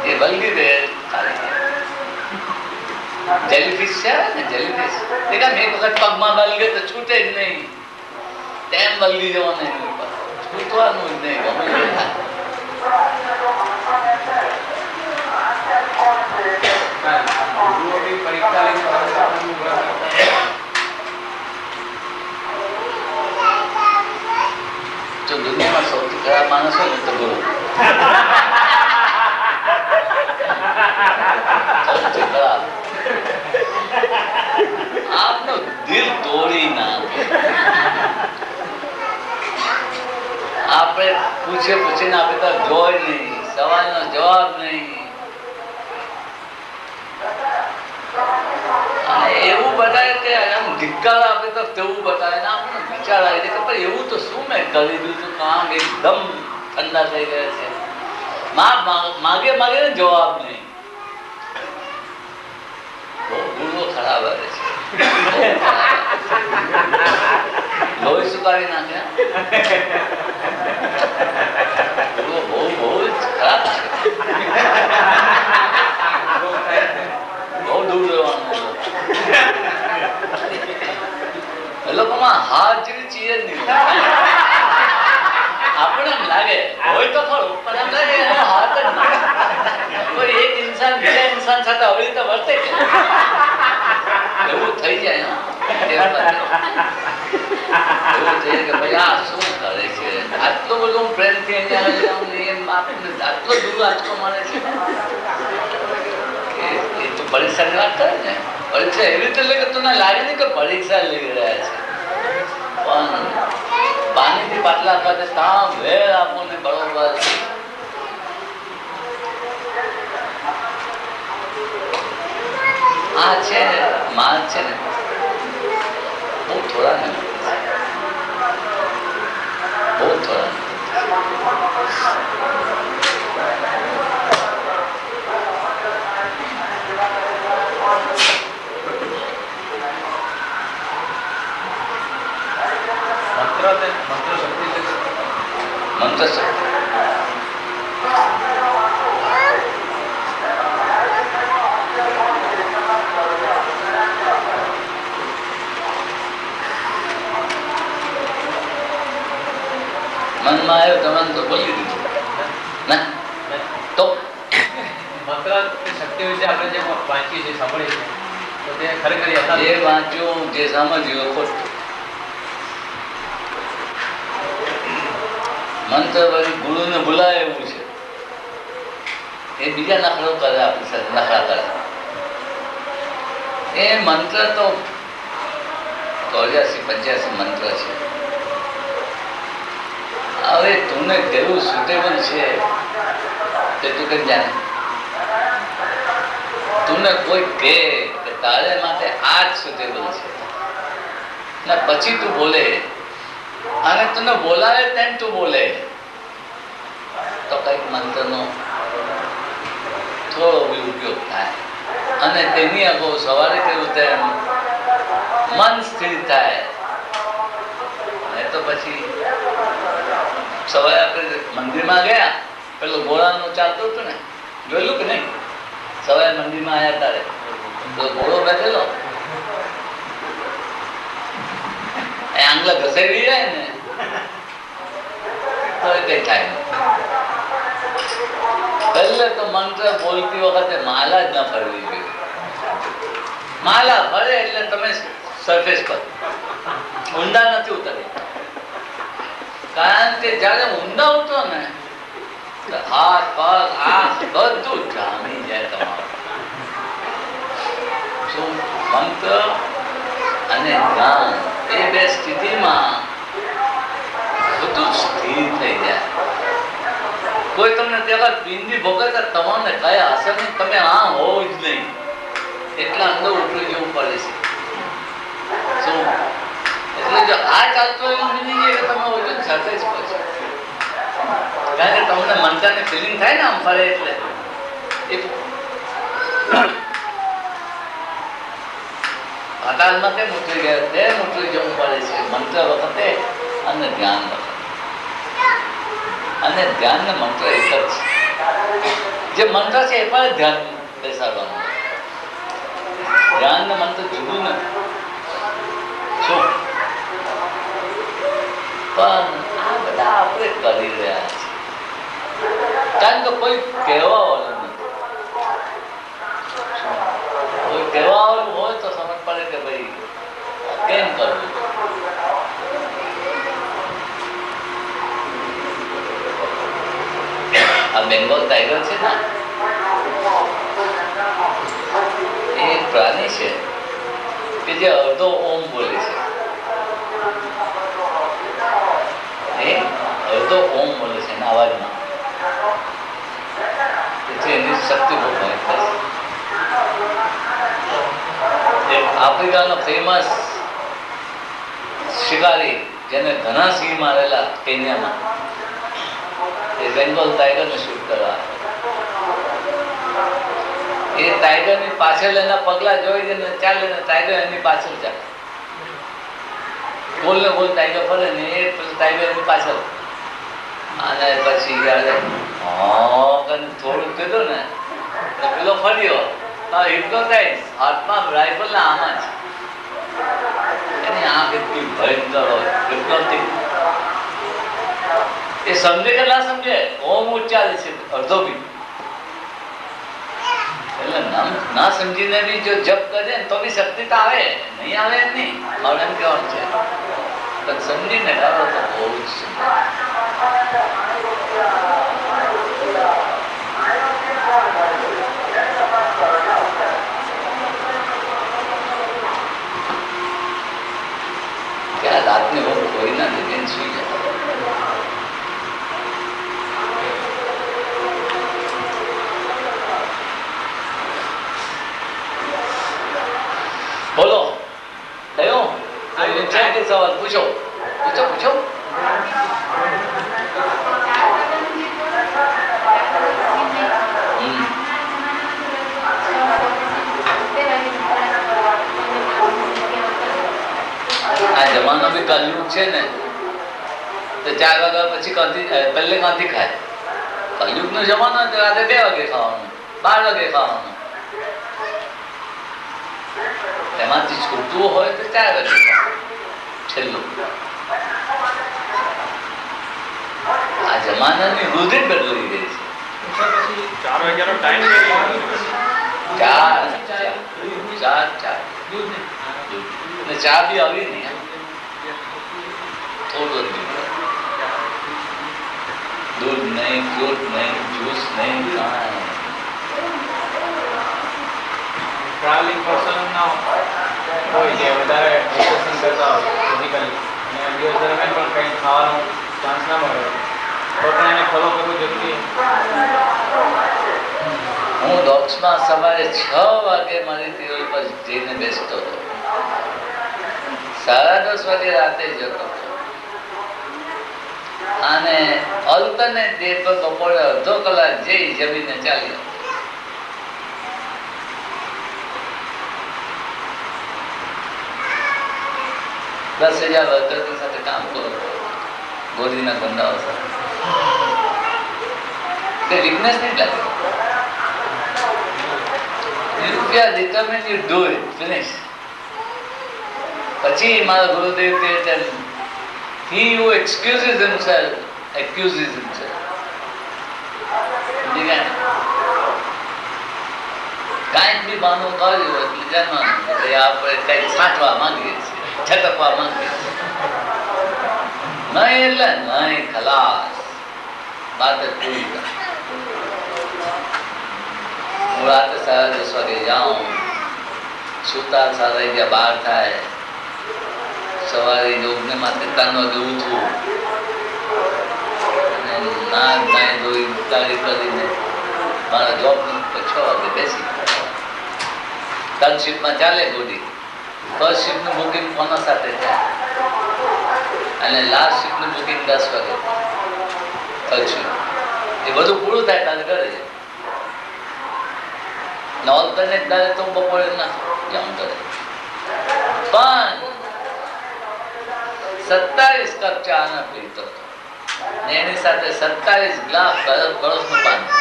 એ વલગી દે જેલીફિશ છે ને, જેલીફિશ એક વખત પગમાં વલગે તો છૂટે જ નહીં. તેમ વલગી જવાનું, એની ઉપર છૂટવાનું જ નહીં. ગમે જો દુનિયામાં સૌથી ખરાબ માણસ હોય ને તો ગુરુ. સૌથી ખરાબ. આપનું દિલ તોડી નાખે. આપણે પૂછીને આપણે તો જોઈ નહીં, સવાલનો જવાબ નહીં. એવું બતાવે કે એમ ધિક્કાર આપે તો તેવું બતાવે ને આપણને વિચાર આવી જાય કે પણ એવું તો શું મેં કરી દીધું, કામ એકદમ ઠંડા થઈ ગયા છે. માગે ને જવાબ નહીં. બહુ ગુણો ખરાબ આવે છે. લોહી સુકાવી નાખે. બહુ જ ખરાબ છે. બહુ દૂર રહેવાનું. એ લોકોમાં હાથ જેવી ચીજ જ નહીં. આપણને એમ લાગે હોય તો ખરું, પણ એમ લાગે હાથ જ ના. કોઈ એક ઇન્સાન બીજા ઇન્સાન સાથે આવી રીતે વર્તે છે એવું થઈ જાય. એવું થઈ કે ભાઈ આ શું કરે છે, આટલો બધો પ્રેમથી આટલો દૂર આંચકો મળે છે. એ તો પરીક્ષાની વાત કરે ને, પરીક્ષા એવી રીતે લે કે તને લાગે નહીં કે પરીક્ષા લઈ રહ્યા છે, પણ પાણીથી પાટલા ખાતે તામ વેર આપો ને બરોબર. આ છે ને માલ છે ને બહુ થોડા ને, બહુ થોડા. મંત્ર શક્તિ મનમાં આવ્યો તમે તો બોલી દીધું ના તો મંત્ર શક્તિ વિશે આપણે જે વાંચીએ છીએ, સાંભળીએ છીએ, તો તે ખરેખર જે વાંચ્યું જે સમજ્યું ખોટું. મંત્ર વળી ગુરુને બોલાય એવું છે, એ બીજા નખરો કરે, આપણી સાથે નખરા કરે. એ મંત્ર તો 84-85 મંત્ર છે. હવે તુને કેવું સુટેબલ છે તે તું કઈ જાણે. તુને કોઈ કહે કે તારે માટે આ જ સુટેબલ છે ને પછી તું બોલે, અને તને બોલાવે તેમ તું બોલે, તો કઈક મંત્રનો થોડો બી ઉપયોગ થાય. અને તેની અગાઉ સવારે કહ્યું તેમ મન સ્થિર થાય. નહીં તો પછી સવારે આપણે મંદિરમાં ગયા, પેલું ઘોડાનું ચાલતું હતું ને, જોયેલું કે નહીં? સવારે મંદિરમાં આવ્યા ત્યારે તો ઘોડો બેઠેલો, આંગળા ઘસેડી જાય ને તો કઈ થાય નહીં. પહેલે તો મંત્ર બોલતી વખતે માલા જ ના ફરવી જોઈએ. માલા ફરે એટલે તમે સરફેસ પર ઊંડા નથી ઉતરી. કારણ કે જયારે ઊંડા ઉતરો ને હાથ પગ આંખ બધું જામી જાય તમારું. શું મંત્ર અને ધ્યાન એ બે સ્થિતિમાં બધું સ્થિર થઈ જાય. કોઈ તમને ત્યાં બિંદી ભોગવતા તમામને કયા અસર નહીં, તમે આ હોવ જ નહીં, એટલા અંદર ઉતરી જવું પડે છે. શું એટલે જો આ ચાલતો એવું મિનિંગ એ તમે હોય ને સાથે જ પછી, કારણ કે તમને મંત્રની ફિલિંગ થાય ને આમ ફરે એટલે પાતાળમાં તેમ ઉતરી ગયા તેમ ઉતરી જવું પડે છે મંત્ર વખતે અને ધ્યાન વખતે. અને ધ્યાન ને મંત્ર એક જ છે. જે મંત્ર છે એ પણ ધ્યાન બેસાડવાનું. ધ્યાન ને મંત્ર જુદું નથી. શું પણ આ બધા આપણે કરી રહ્યા છીએ, કારણ કે કોઈ કહેવા વાળું નથી. કોઈ કહેવા વાળું હોય તો સમજ પડે કે ભાઈ કેમ કરવું. આ બેંગોલ ટાઈગર છે ને, એ એક પ્રાણી છે કે જે અડધો ઓમ બોલે છે. એ અડધો ઓમ બોલે છે એના અવાજમાં. તેથી એની શક્તિ બહુ ભયંકર છે. આફ્રિકાનો ફેમસ શિકારી જેને ઘણા સિંહ મારેલા કેન્યામાં, એ બેંગોલ ટાઈગરને શૂટ કરવા. એ ટાઈગરની પાછળ એના પગલા જોઈ ને ચાલે ને ટાઈગર એની પાછળ ચાલે. ગોલ ને ગોલ ટાઈગર ફરે ને એ ટાઈગર એની પાછળ. અને પછી જયારે થોડું કીધું ને પેલો ફર્યો, હિપ્નોટાઇઝ, હાથમાં રાઇફલ ના આમાં છે. એની આંખ એટલી ભયંકર હોય, હિપ્નોટિક. એ સમજે કે ના સમજે, ઓમ ઉચ્ચારે છે અડધો બી. એટલે ના સમજીને બી જો જપ કરે ને તો બી શક્તિ તો આવે, નહીં આવે એમ નહીં. મારે એમ કહેવાનું છે, પણ સમજીને કરો તો બહુ જ क्या रात में वो कोई ना लेकिन सुई जाता. बोलो कहो चाहे के सवाल पूछो पूछो पूछो. આ જમાનો બી કલયુગ છે ને, તો 4 વાગ્યા પછી પહેલે કાંથી ખાય? કલયુગ નો જમાનો તો રાતે 2 વાગે ખાવાનું, 12 વાગે ખાવાનું. એમાંથી છૂટવું હોય તો 4 વાગે ખાવાનું છેલ્લું. આ જમાનાની રુધિર બદલાઈ ગઈ છે. 4 વાગ્યાનો ટાઈમ ચાર ને ચા બી આવી નહીં, થોડું દૂધ નહીં, ફ્રૂટ નહીં, જ્યુસ નહીં, ટ્રાવેલિંગ પર્સન ના હોય જે વધારે એક્સરસાઇઝ કરતા હોય ફિઝિકલી, અને દિવસ દરમિયાન પણ કંઈ ખાવાનો ચાન્સ ના મળે તો પણ એને ફોલો કરવું જરૂરી. હું ડોક્સમાં સવારે 6 વાગે મારી ટેબલ પર જઈને બેસતો હતો, 10:30 વાગે રાતે જતો હતો. અને ઓલ્ટરનેટ ડે પર બપોરે અડધો કલાક જઈ જમીને ચાલ્યો. દસ 10,000 વર્કરની સાથે કામ કરો, ગોળીના ધંધાઓ સાથે. તે વીકનેસ નહીં લાગે. If you are determined, you do it. Finish. પછી મારા ગુરુદેવ કહે છે, he who excuses himself accuses himself. કાંઈક બી બાનું કર્યું એટલે જાણવાનું કે આપણે કંઈક છાંટવા માંગીએ છીએ, છટકવા માંગીએ છીએ. નહીં એટલે નહીં, ખલાસ, વાત જ પૂરી કર. હું રાતે 10:30 વાગે જાઉં, સુતા 11:30 થાય, સવારે યોગને માટે 3 વાગે ઉઠવું, અને નાઈ ધોઈ તાળી કરીને મારા જોબની 6 વાગે બેસી. 3 શિફ્ટમાં ચાલે ગોડી. ફર્સ્ટ શિફ્ટનું બુકિંગ કોના સાથે થાય અને લાસ્ટ શિફ્ટનું બુકિંગ 10 વાગે. થર્ડ શિફ્ટ એ બધું પૂરું થાય ત્યારે કરે છે. ઓલ્ટરનેટ દાડે તો બપોરે ના જાઉં કરે. પણ 27 કપ ચા ના પીતો હતો, એની સાથે 27 ગ્લાસ બરફનું પાણી.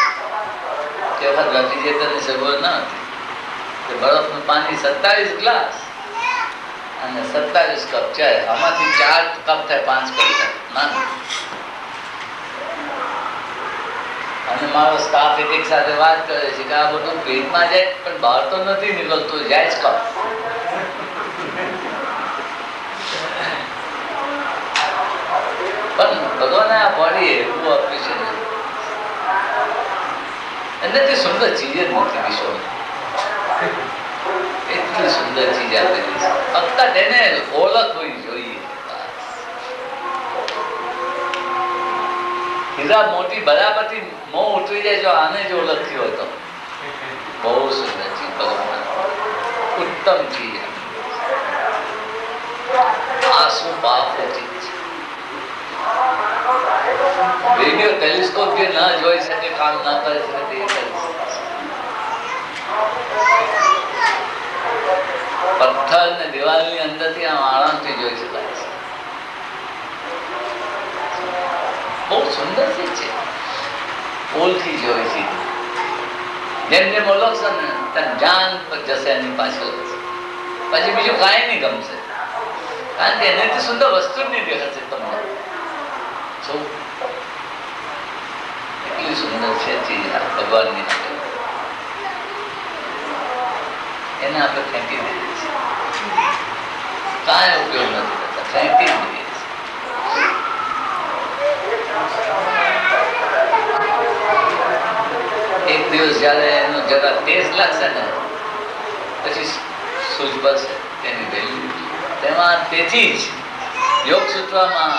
તે વખત રેફ્રિજરેટરની સગવડ ન હતી, બરફનું પાણી 27 ગ્લાસ અને 27 કપ ચાય. આમાંથી 4 કપ થાય, 5 કપ થાય ના. અને મારો સ્ટાફ એક સાથે વાત કરે છે કે આ બધું પેટમાં જાય પણ બહાર તો નથી નીકળતું, જાય જ કપ. પણ ભગવાને આ બોડી એવું આપ્યું છે ને, એનાથી સુંદર ચીજ જ નથી વિશ્વમાં. એટલી સુંદર ચીજ આપેલી છે, ફક્ત તેને ઓળખવી જોઈએ. હીરા મોટી બરાબરથી મોં ઉતરી જાય જો આને જ ઓળખ્યો હતો. બહુ સુંદર ચીજ ભગવાન, ઉત્તમ ચીજ. આ શું પાવરફુલ ચીજ છે. રેડિયો ટેલિસ્કોપ જે ના જોઈ શકે, કામ ના કરી શકે, તે કરી શકે. પથ્થર ને દિવાલની અંદરથી આમ આરામથી જોઈ શકાય છે. બહુ સુંદર ચીજ છે. ઓળખી જોઈ છે. જેમ જેમ ઓળખશે ને તેમ જાન જશે એની પાછળ, પછી બીજું કાંઈ નહીં ગમશે, કારણ કે એનાથી સુંદર વસ્તુ જ નહીં દેખાશે તમને. શું એટલી સુંદર છે ચીજ ભગવાનની, એને આપણે ફેંકી દઈએ છીએ, કાંઈ ઉપયોગ નથી કરતા, ફેંકી દઈએ છીએ. એક દિવસ જયારે એનો જરા ટેસ્ટ લાગશે ને પછી સૂઝ પડશે તેની વેલ્યુ. તેમાં તેથી જ યોગ સૂત્રમાં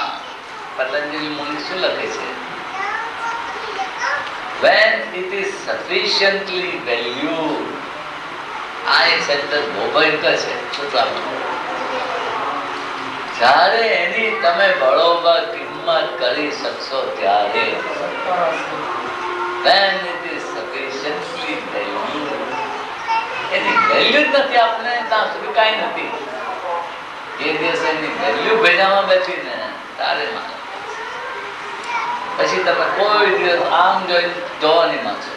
પતંજલિ મુનિ શું લખે છે? When it is sufficiently valued. આ એક સેન્ટેન્સ બહુ ભયંકર છે સૂત્રમાં. જ્યારે એની તમે બરોબર કિંમત કરી શકશો ત્યારે, when it is sufficiently valued. Any value જ નથી, આપણે ત્યાં સુધી કાંઈ નથી. એ દિવસે એની વેલ્યુ ભેજામાં બેઠી ને તારે માનો, પછી તમે કોઈ દિવસ આમ જોઈ જોવા નહીં માંગશો.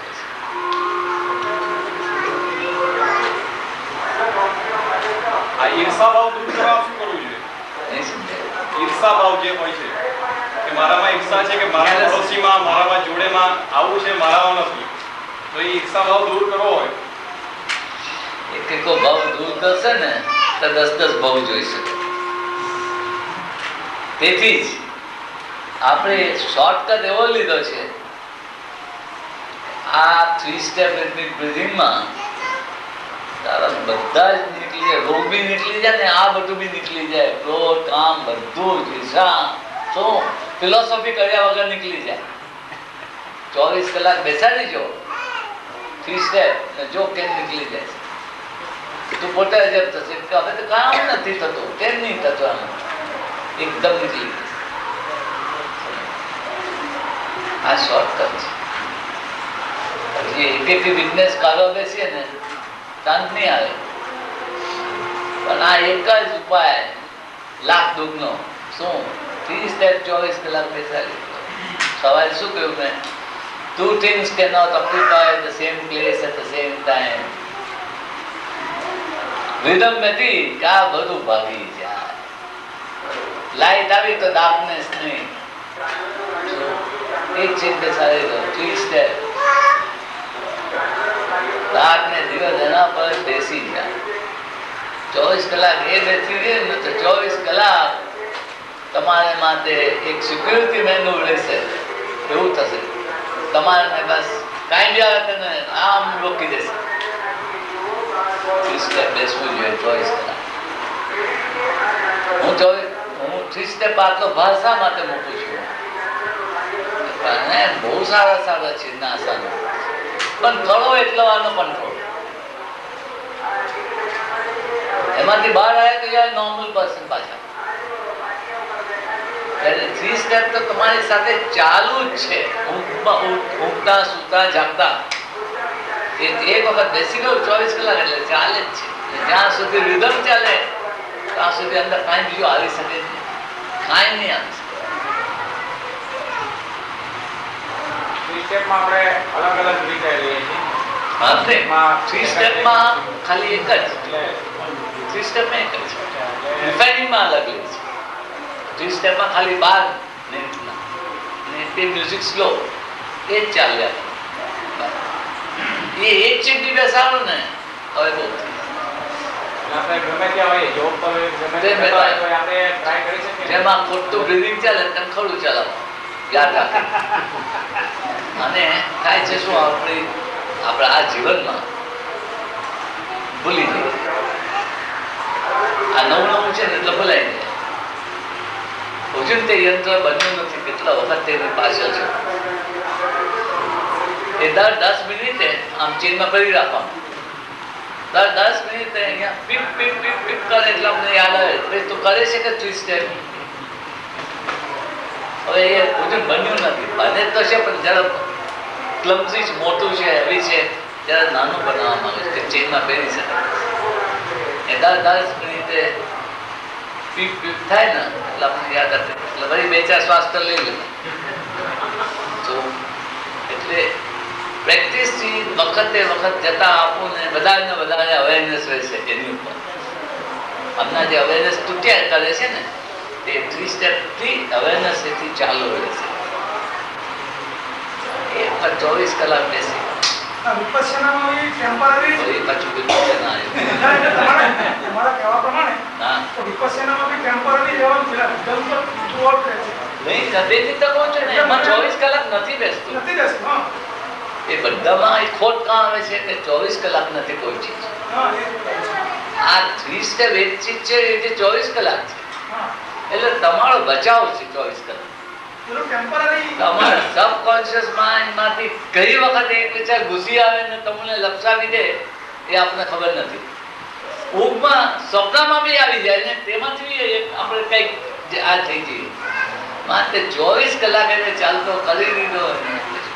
આ ઈર્ષા ભાવ દૂર કરવા શું કરવું જોઈએ? નહીં સમજાય. ઈર્ષા ભાવ જે હોય છે કે મારામાં ઈર્ષા છે કે મારા પડોશીમાં, મારામાં જોડેમાં આવું છે, મારામાં નથી, તો એ ઈર્ષા ભાવ દૂર કરવો હોય એક ભાવ દૂર કરશે ને તો 10 ભાવ જોઈ શકે. તેથી જ આપણે શોર્ટકટ એવો લીધો છે, આ 3 સ્ટેપ રિથમિક બ્રીથિંગમાં તારા બધા જ નીકળી જાય, રોગ બી નીકળી જાય ને આ બધું બી નીકળી જાય, ક્રોધ, કામ, બધું જ ઈર્ષા, શું ફિલોસોફી કર્યા વગર નીકળી જાય. 24 કલાક બેસાડી જો 3 સ્ટેપ જો કેમ નીકળી જાય. તું પોતે અજબ થશે કે હવે તો કામ નથી થતું, કેમ નહીં થતું, આમ એકદમ નીકળી જશે. આ શોર્ટકટ છે. એક બિઝનેસ કરવા બેસીએ ને શાંત નહીં આવે, પણ આ એક જ ઉપાય લાખ દુઃખનો, શું 3 સ્ટેપ 24 કલાક બેસાડી. સવારે શું કહ્યું મેં? 2 things cannot occupy the same place at the same time. વિધમ નથી કે આ બધું ભાગી જાય. લાઈટ આવી તો ડાર્કનેસ નહીં. એક ચીજ બેસાડી દો 3 સ્ટેપ, રાત ને દિવસ એના પર બેસી જાય. 24 કલાક એ બેસી રહે ને તો 24 કલાક તમારે માટે એક સિક્યુરિટી મેન રહેશે, એવું થશે. તમારે બસ કાંઈ બી આવે ને આમ રોકી દેશે. 3 સ્ટેપ બેસવું જોઈએ 24 કલાક. હું 3 સ્ટેપ આટલો ભાર શા માટે મૂકું છું? બહુ સારા છે આસાનો, પણ થોડો એટલો આનો કંટ્રોલ. એમાંથી બહાર આવે તો યાર નોર્મલ પર્સન પાછા. 3 સ્ટેપ તો તમારી સાથે ચાલુ જ છે, ઊંઘતા સૂતા જાગતા. એક વખત બેસી ગયો 24 કલાક એટલે ચાલે જ છે. જ્યાં સુધી રિધમ ચાલે ત્યાં સુધી અંદર કાંઈ બીજું આવી શકે જ નહીં, કાંઈ નહીં આવી શકે. સ્ટેપમાં આપણે અલગ અલગ રીતે લઈએ છીએ. હા, 3 સ્ટેપમાં ખાલી એક જ, 3 સ્ટેપમાં એક જ છે. રિફાઇનિંગમાં અલગ લે છે. 3 સ્ટેપમાં ખાલી 12 મિનિટના ને તે મ્યુઝિક સ્લો એ જ ચાલ્યા. એ એક ચીજ બેસાડો ને હવે બહુ આપણે ગમે ત્યાં હોય, જોબ પર હોય, ગમે ત્યાં હોય, આપણે ટ્રાય કરી શકીએ. જેમાં ખોટું બ્રીથિંગ ચાલે તેમ ખડું ચલાવો, યાદ રાખે. અને થાય છે શું, આપણા આ જીવનમાં ભૂલી જાય. આ નવું છે ને એટલે ભૂલાઈ જાય. હજુ તે યંત્ર બન્યું નથી, કેટલા વખત તેની પાછળ છે. એ દર 10 મિનિટે આમ ચેનમાં કરી રાખવાનું. દર 10 મિનિટે અહીંયા પીપ પીપ પીપ પીપ કરે એટલે અમને યાદ આવે તું કરે છે કે 3 સ્ટેપ. હવે એ હજુ બન્યું નથી, બને તો છે પણ જરા ક્લમઝી છે, મોટું છે, હેવી છે, ત્યારે નાનું બનાવવા માંગે છે કે ચેનમાં પહેરી શકાય. એ દર 10 મિનિટે પીપ પીપ થાય ને એટલે આપણને યાદ આવે, એટલે વળી 2-4 શ્વાસ તો લઈ લે. તો એટલે પ્રેક્ટિસથી વખતે જતા આપણને વધારે વધારે અવેરનેસ રહેશે એની ઉપર. હમણાં જે અવેરનેસ તૂટ્યા કરે છે ને તે 3 સ્ટેપથી અવેરનેસ એથી ચાલુ રહેશે. એ પર 24 કલાક બેસી વિપશ્યનામાં બી ટેમ્પરરી વળી પાછું વિપશ્યના આવ્યું. તમારા કહેવા પ્રમાણે હા તો વિપશ્યનામાં બી ટેમ્પરરી લેવલ છે, એકદમ તો થ્રુઆઉટ રહે છે. નહીં કદેથી તો કહું છું ને એમાં 24 કલાક નથી બેસતું. નથી બેસતું. હા એ બધામાં એ ખોટ કાં આવે છે કે 24 કલાક નથી કોઈ ચીજ. હા એ આ 3 સ્ટેપ એક ચીજ છે એ જે 24 કલાક છે. હા એટલે તમારો બચાવ છે 24 કલાક. પેલું ટેમ્પરરી તમારા સબકોન્શિયસ માઇન્ડમાંથી કઈ વખત એક વિચાર ઘૂસી આવે ને તમને લપસાવી દે એ આપણને ખબર નથી. ઊંઘમાં સ્વપ્નમાં બી આવી જાય ને તેમાંથી આપણે કંઈક આ થઈ જઈએ. માત્ર 24 કલાક એને ચાલતો કરી દીધો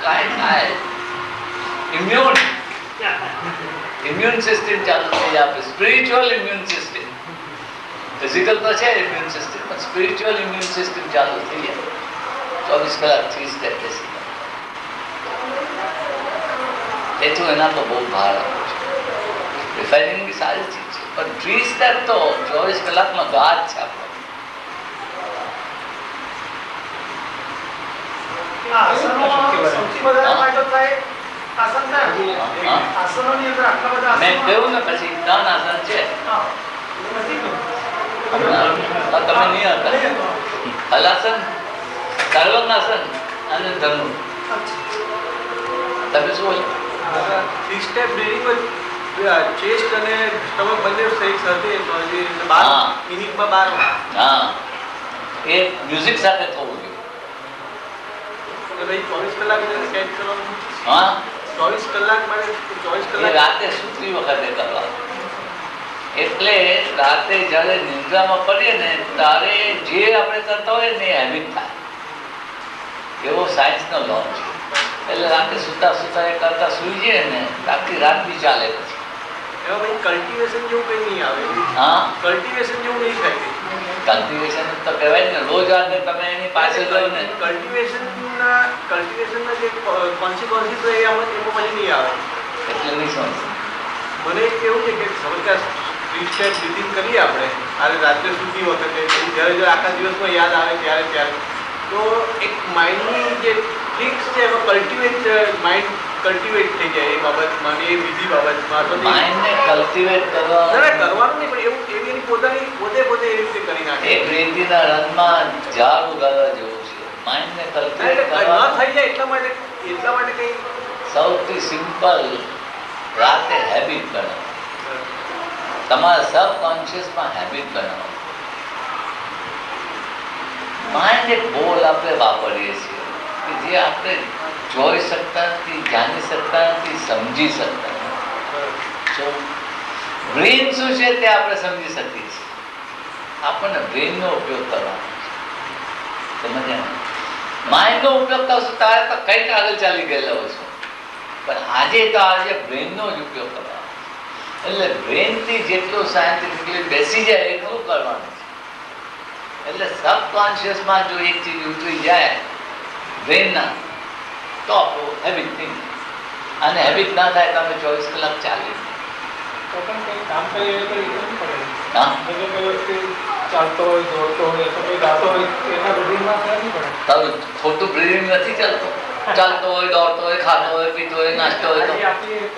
કાંઈ થાય. ઇમ્યુન સિસ્ટમ ચાલુ થઈ જાય. આપણે સ્પિરિચ્યુઅલ ઇમ્યુન સિસ્ટમ, ફિઝિકલ તો છે ઇમ્યુન સિસ્ટમ, પણ સ્પિરિચ્યુઅલ ઇમ્યુન સિસ્ટમ ચાલુ થઈ જાય 24 કલાક 3 સ્ટેપ બેસી. એથી એના તો બહુ ભાર આપે છે. રિફાઇનિંગ બી સારી ચીજ છે પણ 3 સ્ટેપ તો 24 કલાકનો ગાજ છે આપણો. આસનો સૌથી વધારે ફાયદો થાય આસન થાય. આસનોની અંદર આટલા બધા મેં આસનો કહ્યું ને પછી 3 આસન છે. હા નથી કહ્યું. હમણાં તમે નહીં હતા. હલાસન, સર્વાંગાસન અને ધનુ. તમે શું બોલો? 3 સ્ટેપ બ્રીથિંગ ચેસ્ટ અને સ્ટમક બંને સહી સાથે તો જે 12 હા. મિનિટમાં 12 હા એ મ્યુઝિક સાથે થવું જોઈએ. એટલે ભાઈ 24 કલાક એટલે કેમ કરવાનું? હા 24 કલાક માટે 24 એ કલાક રાતે સૂતી વખતે કરવા. એટલે રાતે જ્યારે નિંદ્રામાં પડીએ ને ત્યારે જે આપણે કરતા હોય ને એ હેબિટ થાય. એવો સાયન્સનો લો છે. એટલે રાતે સૂતા સૂતા એ કરતા સૂઈ જાય ને આખી રાત બી ચાલે પછી. એમાં ભાઈ કલ્ટિવેશન જેવું કંઈ નહીં આવે. હા કલ્ટિવેશન જેવું નહીં થાય. કલ્ટિવેશન તો કહેવાય ને રોજ રાતે તમે એની પાછળ ગયો ને કલ્ટિવેશનના જે કોન્સિક્વન્સીસ હોય એમાં પછી નહીં આવે. એટલે નહીં સમજ. મને એક એવું છે કે સમજતા 3 સ્ટેપ બ્રીથિંગ કરીએ આપણે આજે રાત્રે સૂતી વખતે જ્યારે આખા દિવસમાં યાદ આવે ત્યારે તો એક માઇન્ડની જે ટ્રિક્સ છે એમાં માઇન્ડ કલ્ટિવેટ થઈ જાય એ બાબતમાં અને એ વિધિ બાબતમાં તો માઇન્ડને કલ્ટિવેટ કરવા કરવાનું નહીં પણ એવું એની પોતાની પોતે એ રીતે કરી નાખે એક રેતીના રનમાં ઝાડ ઉગાડવા જેવું છે. માઇન્ડને કલ્ટિવેટ ન કરવા થઈ જાય એટલા માટે કંઈ સૌથી સિમ્પલ રાતે હેબિટ બનાવો. તમારા સબકોન્શિયસમાં હેબિટ બનાવો. માઇન્ડ એક બોલ આપણે વાપરીએ છીએ કે જે આપણે જોઈ શકતા નથી, જાણી શકતા નથી, સમજી શકતા નથી. બ્રેન શું છે તે આપણે સમજી શકીએ છીએ. આપણને બ્રેનનો ઉપયોગ કરવાનો છે. સમજ્યા? માઇન્ડનો ઉપયોગ કરશો ત્યારે તો કંઈક આગળ ચાલી ગયેલા હોય છે પણ આજે બ્રેનનો જ ઉપયોગ કરવાનો. એટલે બ્રેનથી જેટલું સાયન્ટિફિકલી બેસી જાય એટલું કરવાનું છે. એટલે સબકોન્શિયસમાં જો એક ચીજ ઉતરી જાય બ્રેનના તો આપણું હેબિટ થઈ જાય. અને હેબિટ ના થાય તો અમે 24 કલાક ચાલીએ. તો પણ કંઈ કામ કરીએ તો એ નહીં પડે. હા એટલે કોઈ વ્યક્તિ ચાલતો હોય દોડતો હોય અથવા કોઈ ગાતો હોય એના બ્રીથિંગમાં ફેર નહીં પડે. તારું ખોટું બ્રીથિંગ નથી ચાલતો હોય દોડતો હોય ખાતો હોય પીતો હોય નાચતો હોય તો એ આપણી એક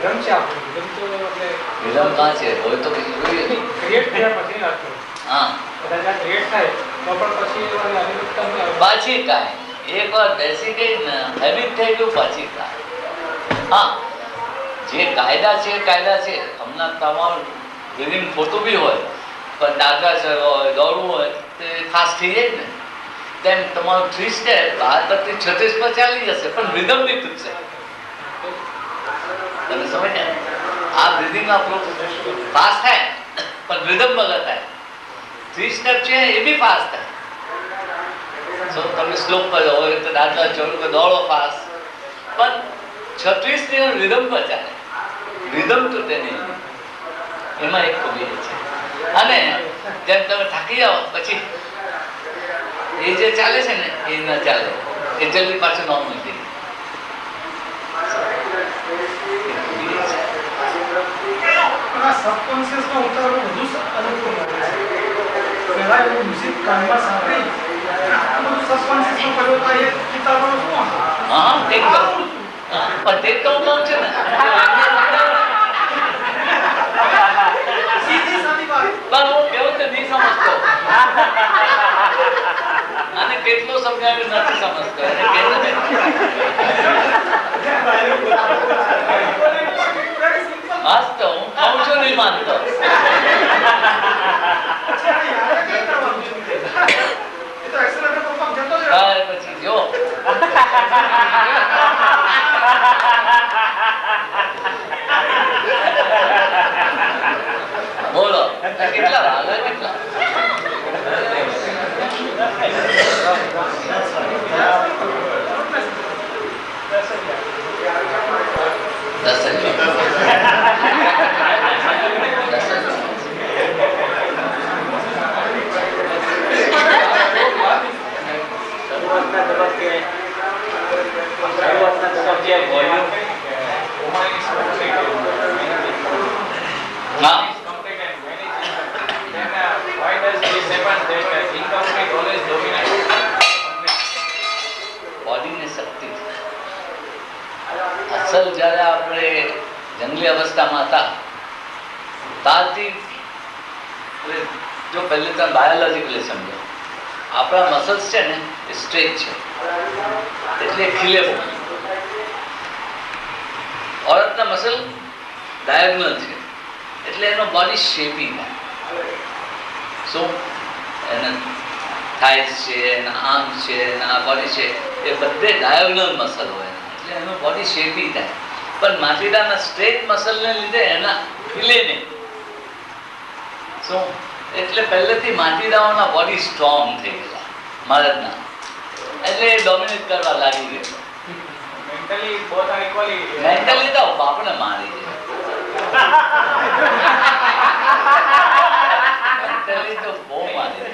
વિલમ છે આપણી વિલમ તો એટલે વિલંબ કાં છે હોય તો પછી જોઈએ. ક્રિએટ થયા પછી વાત કરું. હા કદાચ આ ક્રિએટ થાય તો પણ પછી એ વાળી અનિરુદ્ધતા નહીં આવે. પાછી કાંઈ એકવાર બેસી ગઈ ને હેબિટ થઈ ગયું પાછી કાંઈ. હા જે કાયદા છે એ કાયદા છે. હમણાં તમારું બ્રીથિંગ ખોટું બી હોય પણ દાદરા ચડવા હોય, દોડવું હોય તો એ ખાસ થઈ જાય જ ને. તેમ તમારું 3 સ્ટેપ 12 36 પર ચાલી જશે પણ રિધમ બી તૂટશે. તમે સમજ્યા? આ બ્રીથિંગ આપણું ફાસ્ટ થાય પણ રિધમ વગર થાય. 3 સ્ટેપ છે એ બી ફાસ્ટ થાય. તમે સ્લોપ પર હોય તો દાદરા ચડો કે દોડો ફાસ્ટ, પણ 36 ની રિધમ પર ચાલે. રિધમ તૂટે નહીં. એમાં એક ખૂબી છે. અને જેમ તમે થાકી જાઓ પછી એ જે ચાલે છે ને એ ન ચાલે, એ જલ્દી પાછું નોર્મલ થઈ સબકોન્શિયસ નો ઉતારો વધુ અનુકૂળ લાગે છે. પહેલા એવું મ્યુઝિક કાનમાં સાંભળી સબકોન્શિયસ નો પરિવર્તન એ કિતાબોનો શું હતો? હા તે પણ તે તો હું કહું છું ને સીધી સાદી વાત. પણ હું કેવું તો નહીં સમજતો અને કેટલો સમજાવ્યું નથી સમજતો એને કેવું ને હાસ તો હું કહું છું નહીં માનતો. પછી જો બોલો કેટલા વાગે કેટલા અસલ જ્યારે આપણે જંગલી અવસ્થામાં હતા ત્યારથી જો પહેલે તમે બાયોલોજીકલી સમજો આપણા મસલ્સ છે ને એ સ્ટ્રેચ છે એટલે ખીલે બહુ. ઓરતના મસલ ડાયગોનલ છે એટલે એનો બોડી શેપી થાય. શું એને થાઇસ છે, એના આર્મ્સ છે, એના બોડી છે એ બધે ડાયગોનલ મસલ હોય એટલે એનું બોડી શેપી થાય. પણ માટીદાના સ્ટ્રેટ મસલને લીધે એના ખીલે નહીં. શું એટલે પહેલેથી માટીદાઓના બોડી સ્ટ્રોંગ થઈ ગયેલા મહારાજના એટલે એ ડોમિનેટ કરવા લાગી ગયો. મેન્ટલી તો બાપને મારી દે. મેન્ટલી તો બહુ મારી દે.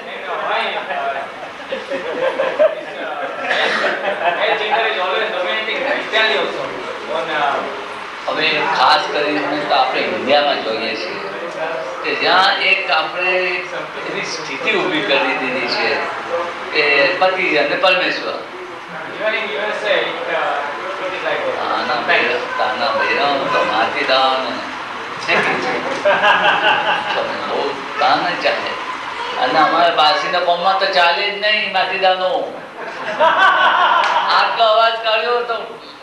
હવે ખાસ કરીને તો આપણે ઇન્ડિયામાં જોઈએ છીએ કે જ્યાં એક આપણે એવી સ્થિતિ ઊભી કરી દીધી છે કે પતિ અને પરમેશ્વર અને અમારે પાસીના કોમમાં તો ચાલે જ નહીં માટીદાનો. આટલો અવાજ કાઢ્યો તો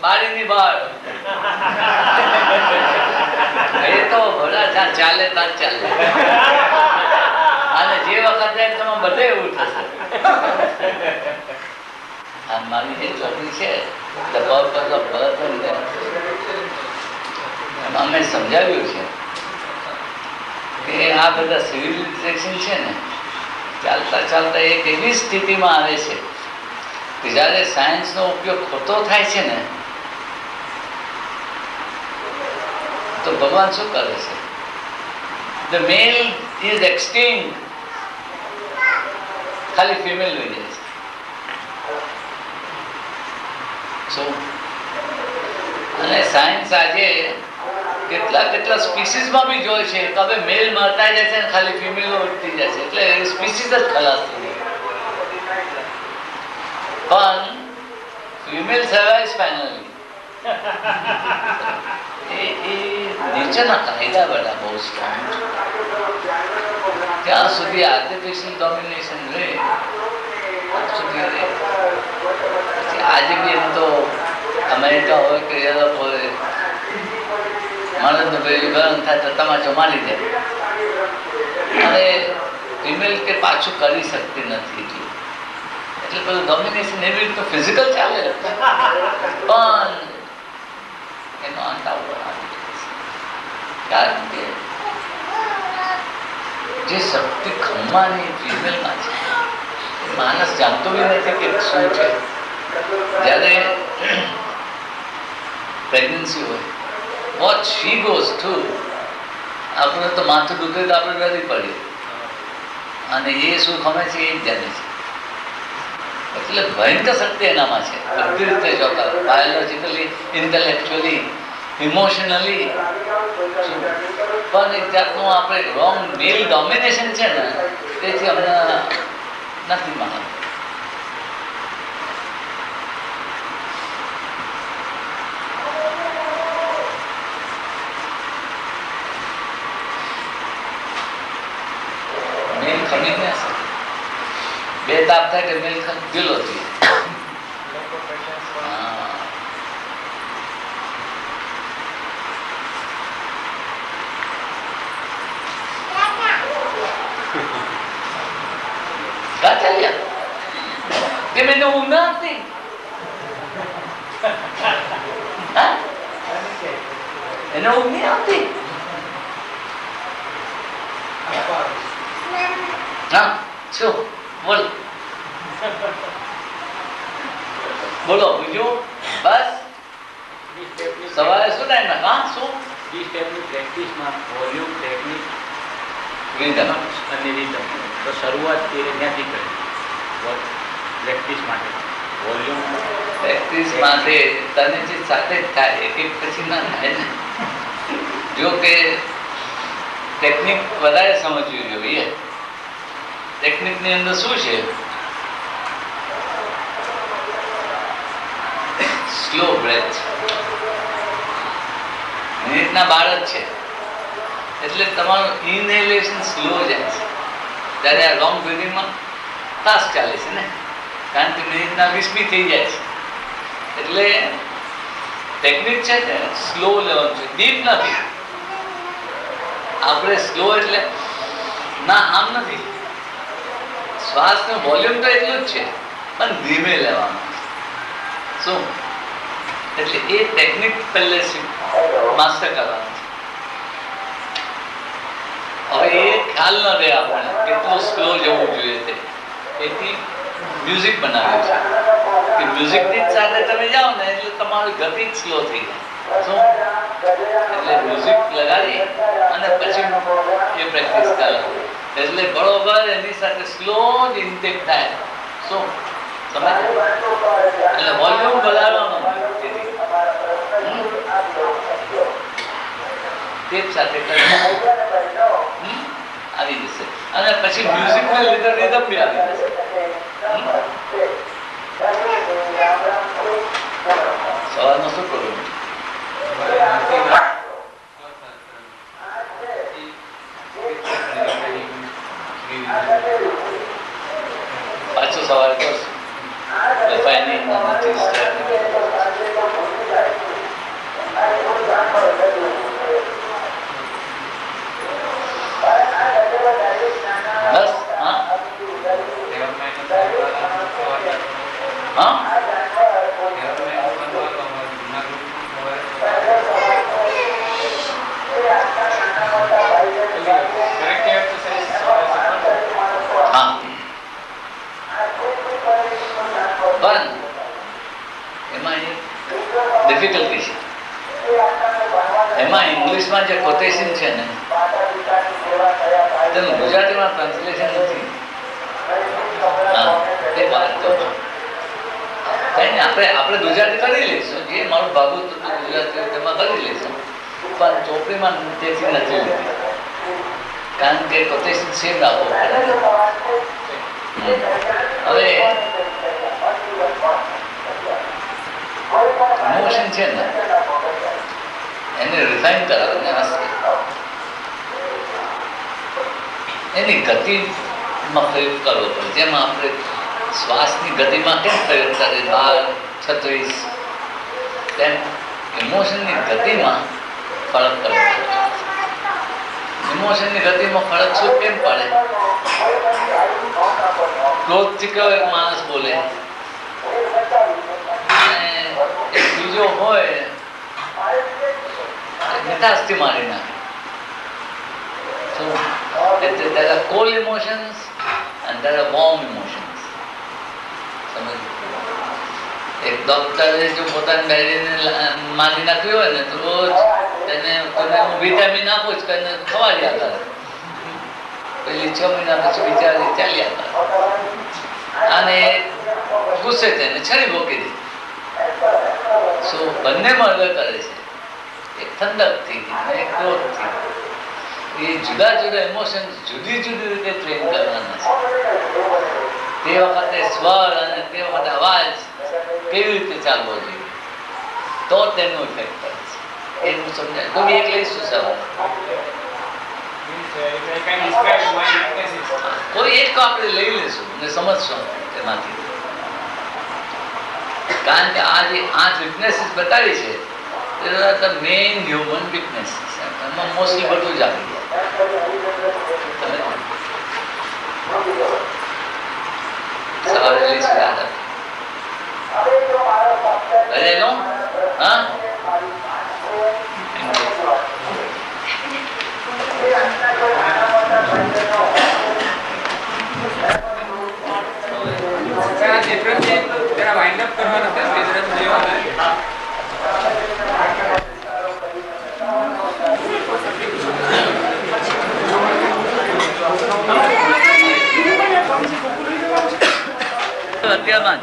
બારીની બહાર એ તો ભલા જ્યાં ચાલે ત્યાં ચાલે. અને જે વખતે તમે બધે એવું થશે. આ મારી જે છોકરી છે અમે સમજાવ્યું છે કે આ બધા સિવિલાઇઝેશન છે ને ચાલતા ચાલતા એક એવી સ્થિતિમાં આવે છે કે જ્યારે સાયન્સનો ઉપયોગ ખોટો થાય છે ને તો ભગવાન શું કરે છે? ધ મેલ ઇઝ એક્સટિંક્ટ, ખાલી ફિમેલ રહી જાય છે. શું અને સાયન્સ આજે કેટલા સ્પીસીસમાં બી જોઈ છે કે હવે મેલ મરતા જાય છે ને ખાલી ફિમેલો ઉઠતી જાય છે એટલે સ્પીસીસ જ ખલાસ થઈ જાય. પણ ફિમેલ સર્વાઇવ્સ ફાઇનલી. એ નેચરના કાયદા બધા બહુ સ્ટ્રોંગ છે. ત્યાં સુધી આર્ટિફિશિયલ ડોમિનેશન રહે ત્યાં સુધી રહે. આજે બી એમ તો અમેરિકા હોય કે યુરોપ હોય મરદનું પેલું ગરમ થાય તો તમાચો મારી દે. અને ફિમેલ કે પાછું કરી શકતી નથી એટલે પેલું ડોમિનેશન એવી રીતે ફિઝિકલ ચાલે પણ એનો અંત આવતો નથી. કારણ કે જે શક્તિ ખમ્માની ફિમેલમાં છે માણસ જાણતો બી નથી કે શું છે. જ્યારે પ્રેગ્નન્સી હોય વોટ શી ગોઝ થ્રુ, આપણે તો માથું દુખે તો આપણે ડરી પડીએ અને એ શું ખમે છે એ જ જાણે છે. એટલે ભયંકર શક્તિ એનામાં છે બધી રીતે ચોક્કસ, બાયોલોજિકલી, ઇન્ટેલેક્ચ્યુઅલી, ઇમોશનલી. પણ એક જાતનું આપણે રોંગ મેલ ડોમિનેશન છે ને તેથી અમને નથી માનવું. મેલ ખમી ના શકે. બે તાપ થાય કે મેલ ગયેલો થઈ. એને ઊંઘ ના આવતી. એને ઊંઘ નહીં આવતી. હા શું બોલ બોલો બીજું. બસ સવારે શું ટાઈમ ના હા શું પ્રેક્ટિસમાં વોલ્યુમ, ટેકનિક રીધમ અને રીધમ તો શરૂઆત એ ત્યાંથી કરી. પ્રેક્ટિસ માટે વોલ્યુમ, પ્રેક્ટિસ માટે તને જે સાથે જ થાય એક એક પછી ના થાય ને. જો કે ટેકનિક વધારે સમજવી જોઈએ. ટેકનિકની અંદર શું છે, સ્લો બ્રેથ. મિનિટના 12 જ છે એટલે તમારું ઇનહેલેશન સ્લો જાય છે. ત્યારે આ લોંગ બ્રીથિંગમાં ફાસ્ટ ચાલે છે ને, કારણ કે મિનિટના 20 થઈ જાય છે. એટલે ટેકનિક છે ને સ્લો લેવાનું છે, ડીપ નથી. આપણે સ્લો એટલે ના આમ નથી. શ્વાસનું વોલ્યુમ તો એટલું જ છે પણ ધીમે લેવાનું. શું એટલે એ ટેકનિક પહેલે માસ્ટર કરવાનું છે. હવે એ ખ્યાલ ન રહે આપણે કેટલું સ્લો જવું જોઈએ તે. એથી મ્યુઝિક બનાવ્યું છે કે મ્યુઝિકની જ સાથે તમે જાઓ ને એટલે તમારી ગતિ જ સ્લો થઈ જાય. શું એટલે મ્યુઝિક લગાડી અને પછી એ પ્રેક્ટિસ કરો એટલે બરોબર એની સાથે સ્લો જ ઇન્ટેક થાય. શું સમજ એટલે વોલ્યુમ વધારવાનો ટેપ સાથે આવી જશે અને પછી મ્યુઝિકના લીધે રિધમ બી આવી જશે. સવારનું શું કરવું? પાછું સવારે કરશું. બસ હા હા પણ એમાં એક ડિફિકલ્ટી છે. એમાં ઇંગ્લિશમાં જે કોટેશન છે ને તેનું ગુજરાતીમાં ટ્રાન્સલેશન નથી. હા એ વાત તો કઈ નહીં, આપણે ગુજરાતી કરી લઈશું. જે મારું ભાગું હતું ગુજરાતી તેમાં કરી લઈશું પણ ચોપડીમાં તેથી નથી લીધી કારણ કે કોટેશન સેમ રાખવો પડે. હવે ઇમોશન છે ને એને રિફાઇન કરાવે, એની ગતિમાં પ્રયોગ કરવો પડે. જેમાં આપણે શ્વાસની ગતિમાં કેમ પ્રયોગ કરે 12, 36 તેમ ઇમોશનની ગતિમાં ફરક પડે. ઇમોશનની ગતિમાં ફરક શું કેમ પડે? ક્રોધથી કયો એક માણસ બોલે અને એક બીજો હોય મીઠાશથી મારી નાખે. So there are cold emotions and there are warm emotions. સમજ? એક ડોક્ટરે જો પોતાની બેરીને મારી નાખ્યું હોય ને તો રોજ તેને હું વિટામિન આપું જ કરીને ખવાડ્યા કરે. પેલી 6 મહિના પછી બિચારી ચાલ્યા કરે અને ગુસ્સે થઈને છરી મૂકી દે. સો બંનેમાં અલગ કરે છે, એક ઠંડકથી એક ક્રોધથી. એ જુદા જુદા ઇમોશન્સ જુદી જુદી રીતે ટ્રેન કરવાના છે. તે વખતે સ્વર અને તે વખતે અવાજ કેવી રીતે ચાલવો જોઈએ તો તેનું ઇફેક્ટ પડે છે. એનું સમજાય તો એક લઈશું સવાલ. કોઈ એક આપણે લઈ લઈશું અને સમજશું તેમાંથી. કારણ કે આ જે 8 વીકનેસીસ બતાવી છે ધ મેઇન હ્યુમન વીકનેસીસ. એમાં મોસ્ટલી બધું જ આવી જાય. સવારે લઈશું યાદ ઘરે લો. હા જરા વાઇન્ડ અપ કરવાના હતા તે તરફ જોયો. અત્યારમાં